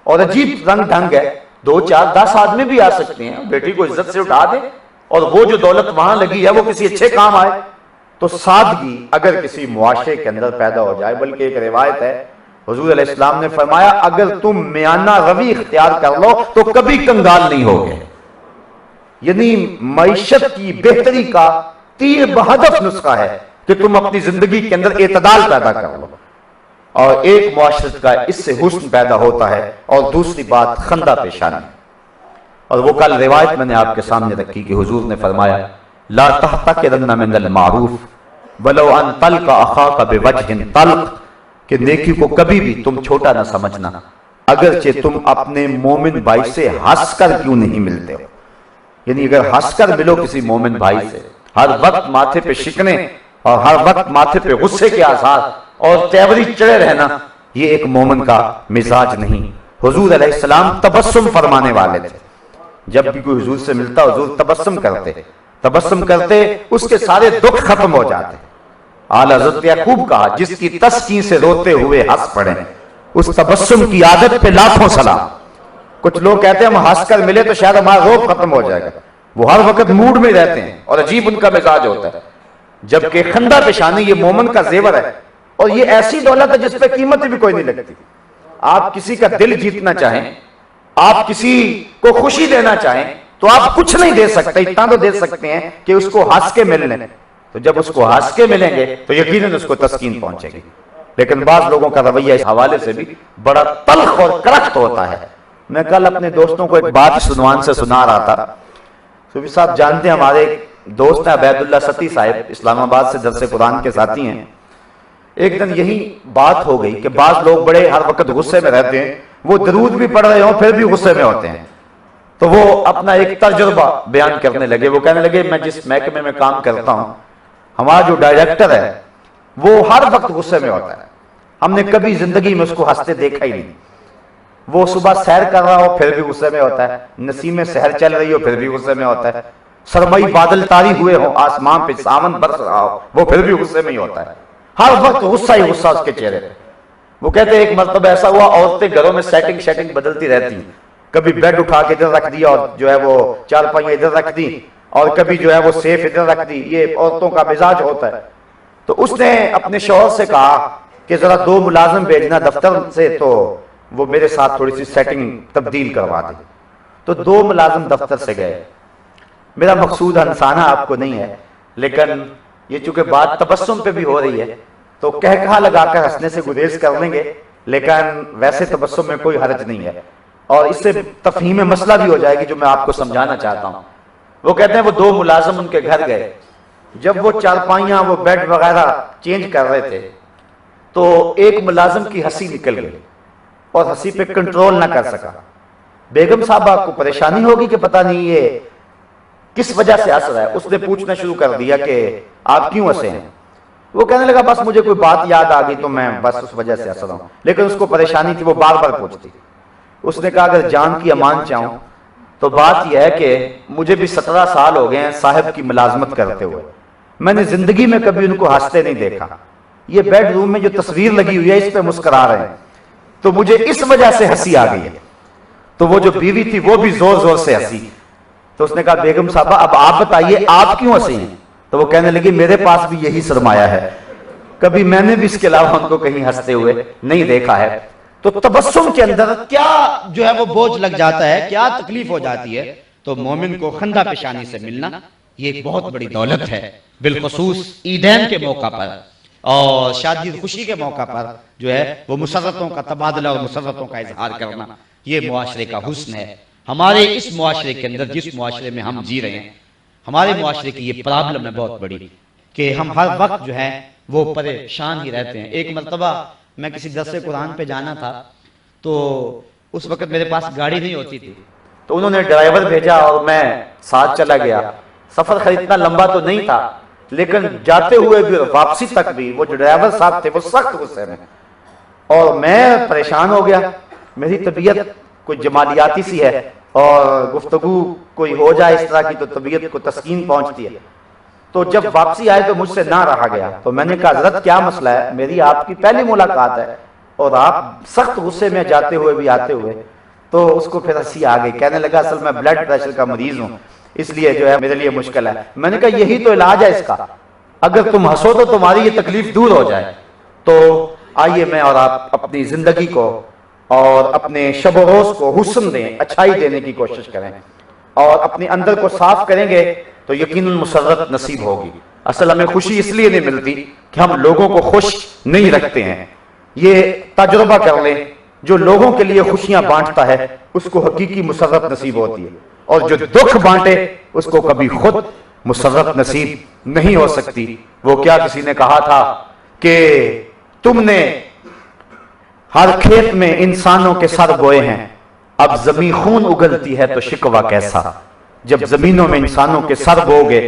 اور عجیب رنگ ڈھنگ ہے، 2-4-10 آدمی بھی آ سکتے ہیں، بیٹی کو عزت سے اٹھا دے اور وہ جو دولت وہاں لگی ہے وہ کسی اچھے کام آئے۔ تو سادگی اگر کسی معاشرے کے اندر پیدا ہو جائے، بلکہ ایک روایت ہے حضور علیہ السلام نے فرمایا اگر تم میانہ روی اختیار کر لو تو کبھی کنگال نہیں ہوگے، یعنی معیشت کی بہتری کا تیر بہدف نسخہ ہے کہ تم اپنی زندگی کے اندر اعتدال پیدا کر لو، اور ایک معاشرت کا اس سے حسن پیدا ہوتا ہے۔ اور دوسری بات خندہ پیشانی، اور وہ کل روایت میں نے آپ کے سامنے رکھی کہ حضور نے فرمایا لا تحتقرن من المعروف ولو ان تلق اخاک بوجہ طلق، کہ نیکی کو کبھی بھی تم چھوٹا نہ سمجھنا اگرچہ تم اپنے مومن بھائی سے ہنس کر کیوں نہیں ملتے ہو، یعنی اگر ہنس کر ملو کسی مومن بھائی سے، ہر وقت ماتھے پہ شکنے اور ہر وقت ماتھے پہ غصے کے آثار اور تیوری چڑھے رہنا، یہ ایک مومن کا مزاج نہیں۔ حضور علیہ السلام تبسم فرمانے والے تھے، جب بھی کوئی حضور سے ملتا حضور تبسم کرتے اس کے سارے دکھ ختم ہو جاتے۔ اعلیٰ حضرت یعقوب کہا جس کی تسکین سے روتے ہوئے ہنس پڑے، اس تبسم کی عادت پہ لاکھوں سلام۔ کچھ لوگ کہتے ہیں ہم ہنس کر ملے تو شاید ہمارا روب ختم ہو جائے گا، وہ ہر وقت موڈ میں رہتے ہیں اور عجیب ان کا مزاج ہوتا ہے، جبکہ خندہ پیشانی یہ مومن کا زیور ہے اور یہ ایسی دولت ہے جس پہ قیمت بھی کوئی نہیں لگتی۔ آپ کسی کا دل جیتنا چاہیں، آپ کسی کو خوشی دینا چاہیں تو آپ کچھ نہیں دے سکتے، اتنا تو دے سکتے ہیں کہ اس کو ہنس کے مل لیں، تو جب اس کو ہنس کے ملیں گے تو یقیناً اس کو تسکین پہنچے گی۔ لیکن بعض لوگوں کا رویہ اس حوالے سے بھی بڑا تلخ اور کرخت ہوتا ہے۔ میں کل اپنے دوستوں کو ایک بات سنوان سے سنا رہا تھا، صوفی صاحب جانتے ہیں ہمارے دوست ہیں عبید اللہ ستی صاحب، اسلام آباد سے درس قرآن کے ساتھی ہیں۔ ایک دن یہی بات ہو گئی کہ بعض لوگ بڑے ہر وقت غصے میں رہتے ہیں، وہ درود بھی پڑھ رہے ہوں پھر بھی غصے میں ہوتے ہیں، تو وہ اپنا ایک تجربہ بیان کرنے لگے۔ وہ کہنے لگے میں جس محکمے میں کام کرتا ہوں ہمارا جو ڈائریکٹر ہے وہ ہر وقت غصے میں ہوتا ہے، ہم نے کبھی زندگی میں اس کو ہنستے دیکھا ہی نہیں۔ وہ صبح سیر کر رہا ہو پھر بھی غصے میں ہوتا ہے، نسیم سحر چل رہی ہو پھر بھی غصے میں ہوتا ہے، سرمئی بادل طاری ہوئے ہو آسمان پہ ساون برس رہا ہو وہ پھر بھی غصے میں ہی ہوتا ہے، ہر وقت غصہ ہی غصہ اس کے چہرے پہ۔ وہ کہتے ہیں ایک مرتبہ ایسا ہوا عورتیں گھروں میں سیٹنگ بدلتی رہتی ہیں، کبھی بیڈ اٹھا کے ادھر رکھ دیا اور جو ہے وہ چارپائیاں ادھر رکھ دی اور کبھی جو ہے وہ سیف ادھر رکھ دی، یہ عورتوں کا مزاج ہوتا ہے۔ تو اس نے اپنے شوہر سے کہا کہ ذرا 2 ملازم بھیجنا دفتر سے، تو وہ میرے ساتھ تھوڑی سی سیٹنگ تبدیل کروا دی۔ تو 2 ملازم دفتر سے گئے۔ میرا مقصود ہنسانا آپ کو نہیں ہے، لیکن یہ چونکہ بات تبسم پہ بھی ہو رہی ہے تو کہا لگا کر ہنسنے سے گریز کر لیں گے، لیکن ویسے تبسم میں کوئی حرج نہیں ہے، اور اس سے تفہیم مسئلہ بھی ہو جائے گی جو میں آپ کو سمجھانا چاہتا ہوں۔ وہ کہتے ہیں وہ 2 ملازم ان کے گھر گئے، جب وہ چارپائیاں وہ بیڈ وغیرہ چینج کر رہے تھے تو ایک ملازم کی ہنسی نکل گئی اور ہنسی پہ کنٹرول نہ کر سکا۔ بیگم صاحبہ کو پریشانی ہوگی کہ پتہ نہیں یہ کس وجہ سے ہنس رہا ہے، اس نے پوچھنا شروع کر دیا کہ آپ کیوں ہنسے ہیں؟ وہ کہنے لگا بس مجھے کوئی بات یاد آ گئی تو میں بس اس وجہ سے ہنس رہا ہوں، لیکن اس کو پریشانی تھی، وہ بار بار پوچھتی۔ اس نے کہا اگر جان کی امان چاہوں تو بات یہ ہے کہ مجھے بھی 17 سال ہو گئے ہیں صاحب کی ملازمت کرتے ہوئے، میں نے زندگی میں کبھی ان کو ہنستے نہیں دیکھا۔ یہ بیڈ روم میں جو تصویر لگی ہوئی ہے اس پہ مسکرا رہے ہیں، تو مجھے اس وجہ سے ہنسی آ گئی ہے۔ تو وہ جو بیوی تھی وہ بھی زور زور سے ہنسی۔ تو اس نے کہا بیگم صاحبہ اب آپ بتائیے آپ کیوں ہنسی ہیں؟ تو وہ کہنے لگی میرے پاس بھی یہی سرمایہ ہے، کبھی میں نے بھی اس کے علاوہ ان کو کہیں ہنستے ہوئے نہیں دیکھا ہے۔ تو تبسم کے اندر کیا جو ہے وہ بوجھ لگ جاتا ہے، کیا تکلیف ہو جاتی ہے، تو مومن کو خندہ پیشانی سے ملنا یہ ایک بہت بڑی دولت ہے، بالخصوص عیدین کے موقع پر اور شادی خوشی کے موقع پر جو ہے وہ مسرتوں کا تبادلہ اور مسرتوں کا اظہار کرنا، یہ معاشرے کا حسن ہے۔ ہمارے اس معاشرے کے اندر، جس معاشرے میں ہم جی رہے ہیں، ہمارے معاشرے کی یہ پرابلم ہے بہت بڑی کہ ہم ہر وقت جو ہے وہ پریشان ہی رہتے ہیں۔ ایک مرتبہ میں کسی درس قرآن پہ جانا تھا تو اس وقت میرے پاس گاڑی نہیں ہوتی تھی، تو انہوں نے ڈرائیور بھیجا اور میں ساتھ چلا گیا۔ سفر خیر اتنا لمبا تو نہیں تھا، لیکن جاتے ہوئے بھی واپسی تک بھی وہ جو ڈرائیور صاحب تھے وہ سخت غصے میں، اور میں پریشان ہو گیا۔ میری طبیعت کوئی جمالیاتی سی ہے اور گفتگو کوئی ہو جائے اس طرح کی تو طبیعت کو تسکین پہنچتی ہے۔ تو جب واپسی آئے تو مجھ سے نہ رہا گیا، تو میں نے کہا حضرت کیا مسئلہ ہے؟ میری آپ کی پہلی ملاقات ہے اور آپ سخت غصے میں جاتے ہوئے بھی آتے ہوئے۔ تو اس کو پھر ہنسی آ گئی، کہنے لگا اصل میں بلڈ پریشر کا مریض ہوں، اس لیے جو ہے میرے لیے مشکل ہے۔ میں نے کہا یہی تو علاج ہے اس کا، اگر تم ہنسو تو تمہاری یہ تکلیف دور ہو جائے۔ تو آئیے میں اور آپ اپنی زندگی کو اور اپنے شب و روز کو حسن دیں، اچھائی دینے کی کوشش کریں، اور اپنے اندر کو صاف کریں گے تو یقیناً مسرت نصیب ہوگی۔ اصل ہمیں خوشی اس لیے نہیں ملتی کہ ہم لوگوں کو خوش نہیں رکھتے ہیں۔ یہ تجربہ کر لیں، جو لوگوں کے لیے خوشیاں بانٹتا ہے اس کو حقیقی مسرت نصیب ہوتی ہے، اور جو دکھ بانٹے اس کو کبھی خود مسرت نصیب نہیں ہو سکتی۔ وہ کیا کسی نے کہا تھا کہ تم نے ہر کھیت میں انسانوں کے سر بوئے ہیں، اب زمین خون اگلتی ہے تو شکوہ کیسا؟ جب زمینوں میں انسانوں کے سر بو گے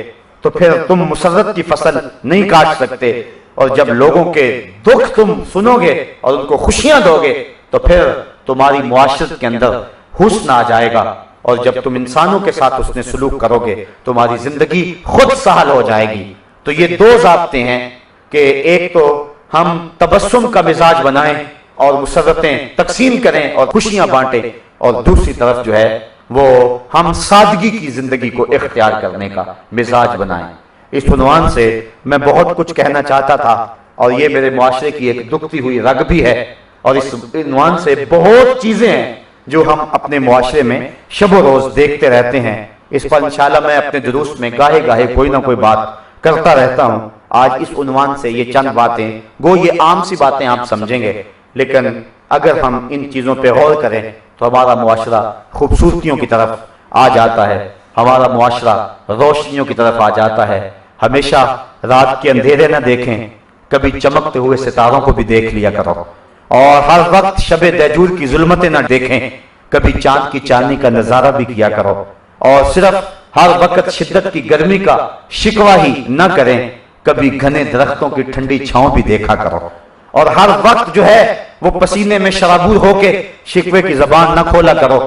تو پھر تم مسرت کی فصل نہیں کاٹ سکتے، اور جب لوگوں کے دکھ تم سنو گے اور ان کو خوشیاں دو گے تو پھر تمہاری معاشرت کے اندر حسن آ جائے گا، اور جب تم انسانوں کے ساتھ حسن سلوک کرو گے تمہاری زندگی خود سہل ہو جائے گی۔ تو یہ 2 ضابطے ہیں کہ ایک تو ہم تبسم کا مزاج بنائیں اور مسرتیں تقسیم کریں اور خوشیاں بانٹیں، اور دوسری طرف جو ہے وہ ہم سادگی کی زندگی کو اختیار کرنے کا مزاج بنائیں۔ اس عنوان سے میں بہت کچھ کہنا چاہتا تھا، اور یہ میرے معاشرے کی ایک دکھتی ہوئی رگ بھی ہے، اور اس عنوان سے بہت چیزیں ہیں جو ہم اپنے معاشرے میں شب و روز دیکھتے رہتے ہیں۔ اس پر انشاءاللہ میں اپنے دروس میں گاہے گاہے کوئی نہ کوئی بات کرتا رہتا ہوں۔ آج اس عنوان سے یہ چند باتیں، گو یہ عام سی باتیں آپ سمجھیں گے، لیکن اگر ہم ان چیزوں پہ غور کریں تو ہمارا معاشرہ خوبصورتیوں کی طرف آ جاتا ہے، ہمارا معاشرہ روشنیوں کی طرف آ جاتا ہے۔ ہمیشہ رات کے اندھیرے نہ دیکھیں، کبھی چمکتے ہوئے ستاروں کو بھی دیکھ لیا کرو، اور ہر وقت شب دہجور کی ظلمتیں نہ دیکھیں، کبھی چاند کی چاندنی کا نظارہ بھی کیا کرو، اور صرف ہر وقت شدت کی گرمی کا شکوہ ہی نہ کریں، کبھی گھنے درختوں کی ٹھنڈی چھاؤں بھی دیکھا کرو، اور ہر وقت جو ہے وہ پسینے میں شرابور ہو کے شکوے کی زبان نہ کھولا کرو،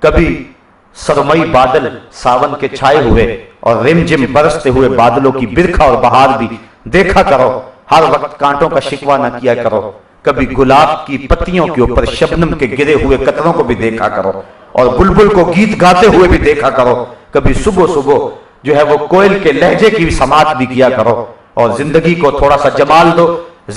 کبھی سرمئی بادل ساون کے چھائے ہوئے اور رم جم برستے ہوئے بادلوں کی برکھا اور بہار بھی دیکھا کرو، ہر وقت کانٹوں کا شکوہ نہ کیا کرو، کبھی گلاب کی پتیوں کے اوپر شبنم کے گرے ہوئے قطروں کو بھی دیکھا کرو، اور بلبل کو گیت گاتے ہوئے بھی دیکھا کرو، کبھی صبح صبح جو ہے وہ کوئل کے لہجے کی سماعت بھی کیا کرو، اور زندگی کو تھوڑا سا جمال دو،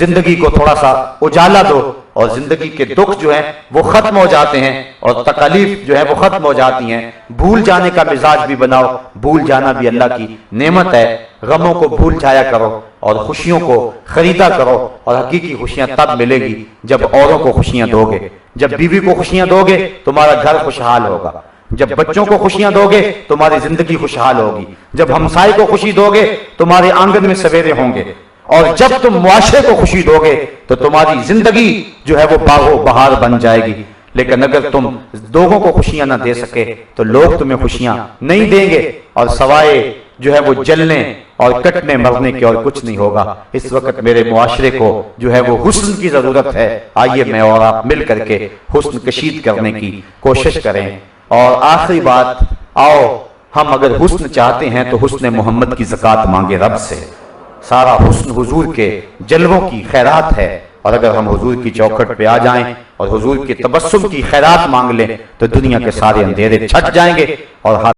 زندگی کو تھوڑا سا اجالا دو، اور زندگی کے دکھ جو ہیں وہ ختم ہو جاتے ہیں اور تکالیف جو ہے وہ ختم ہو جاتی ہیں۔ بھول جانے کا مزاج بھی بناؤ، بھول جانا بھی اللہ کی نعمت ہے۔ غموں کو بھول جایا کرو اور خوشیوں کو خریدا کرو، اور حقیقی خوشیاں تب ملے گی جب اوروں کو خوشیاں دو گے۔ جب بیوی کو خوشیاں دو گے تمہارا گھر خوشحال ہوگا، جب بچوں کو خوشیاں دو گے تمہاری زندگی خوشحال ہوگی، جب ہمسائے کو خوشی دو گے تمہارے آنگن میں سویرے ہوں گے، اور جب تم معاشرے کو خوشی دو گے تو تمہاری زندگی جو ہے وہ باغ و بہار بن جائے گی۔ لیکن اگر تم لوگوں کو خوشیاں نہ دے سکے تو لوگ تمہیں خوشیاں نہیں دیں گے، اور سوائے جو ہے وہ جلنے اور کٹنے مرنے کے اور کچھ نہیں ہوگا۔ اس وقت میرے معاشرے کو جو ہے وہ حسن کی ضرورت ہے، آئیے میں اور آپ مل کر کے حسن کشید کرنے کی کوشش کریں۔ اور آخری بات، آؤ ہم اگر حسن چاہتے ہیں تو حسن محمد کی زکوٰۃ مانگے رب سے۔ سارا حسن حضور کے جلووں کی خیرات ہے، اور اگر ہم حضور کی چوکھٹ پہ آ جائیں اور حضور کے تبسم کی خیرات مانگ لیں تو دنیا کے سارے اندھیرے چھٹ جائیں گے اور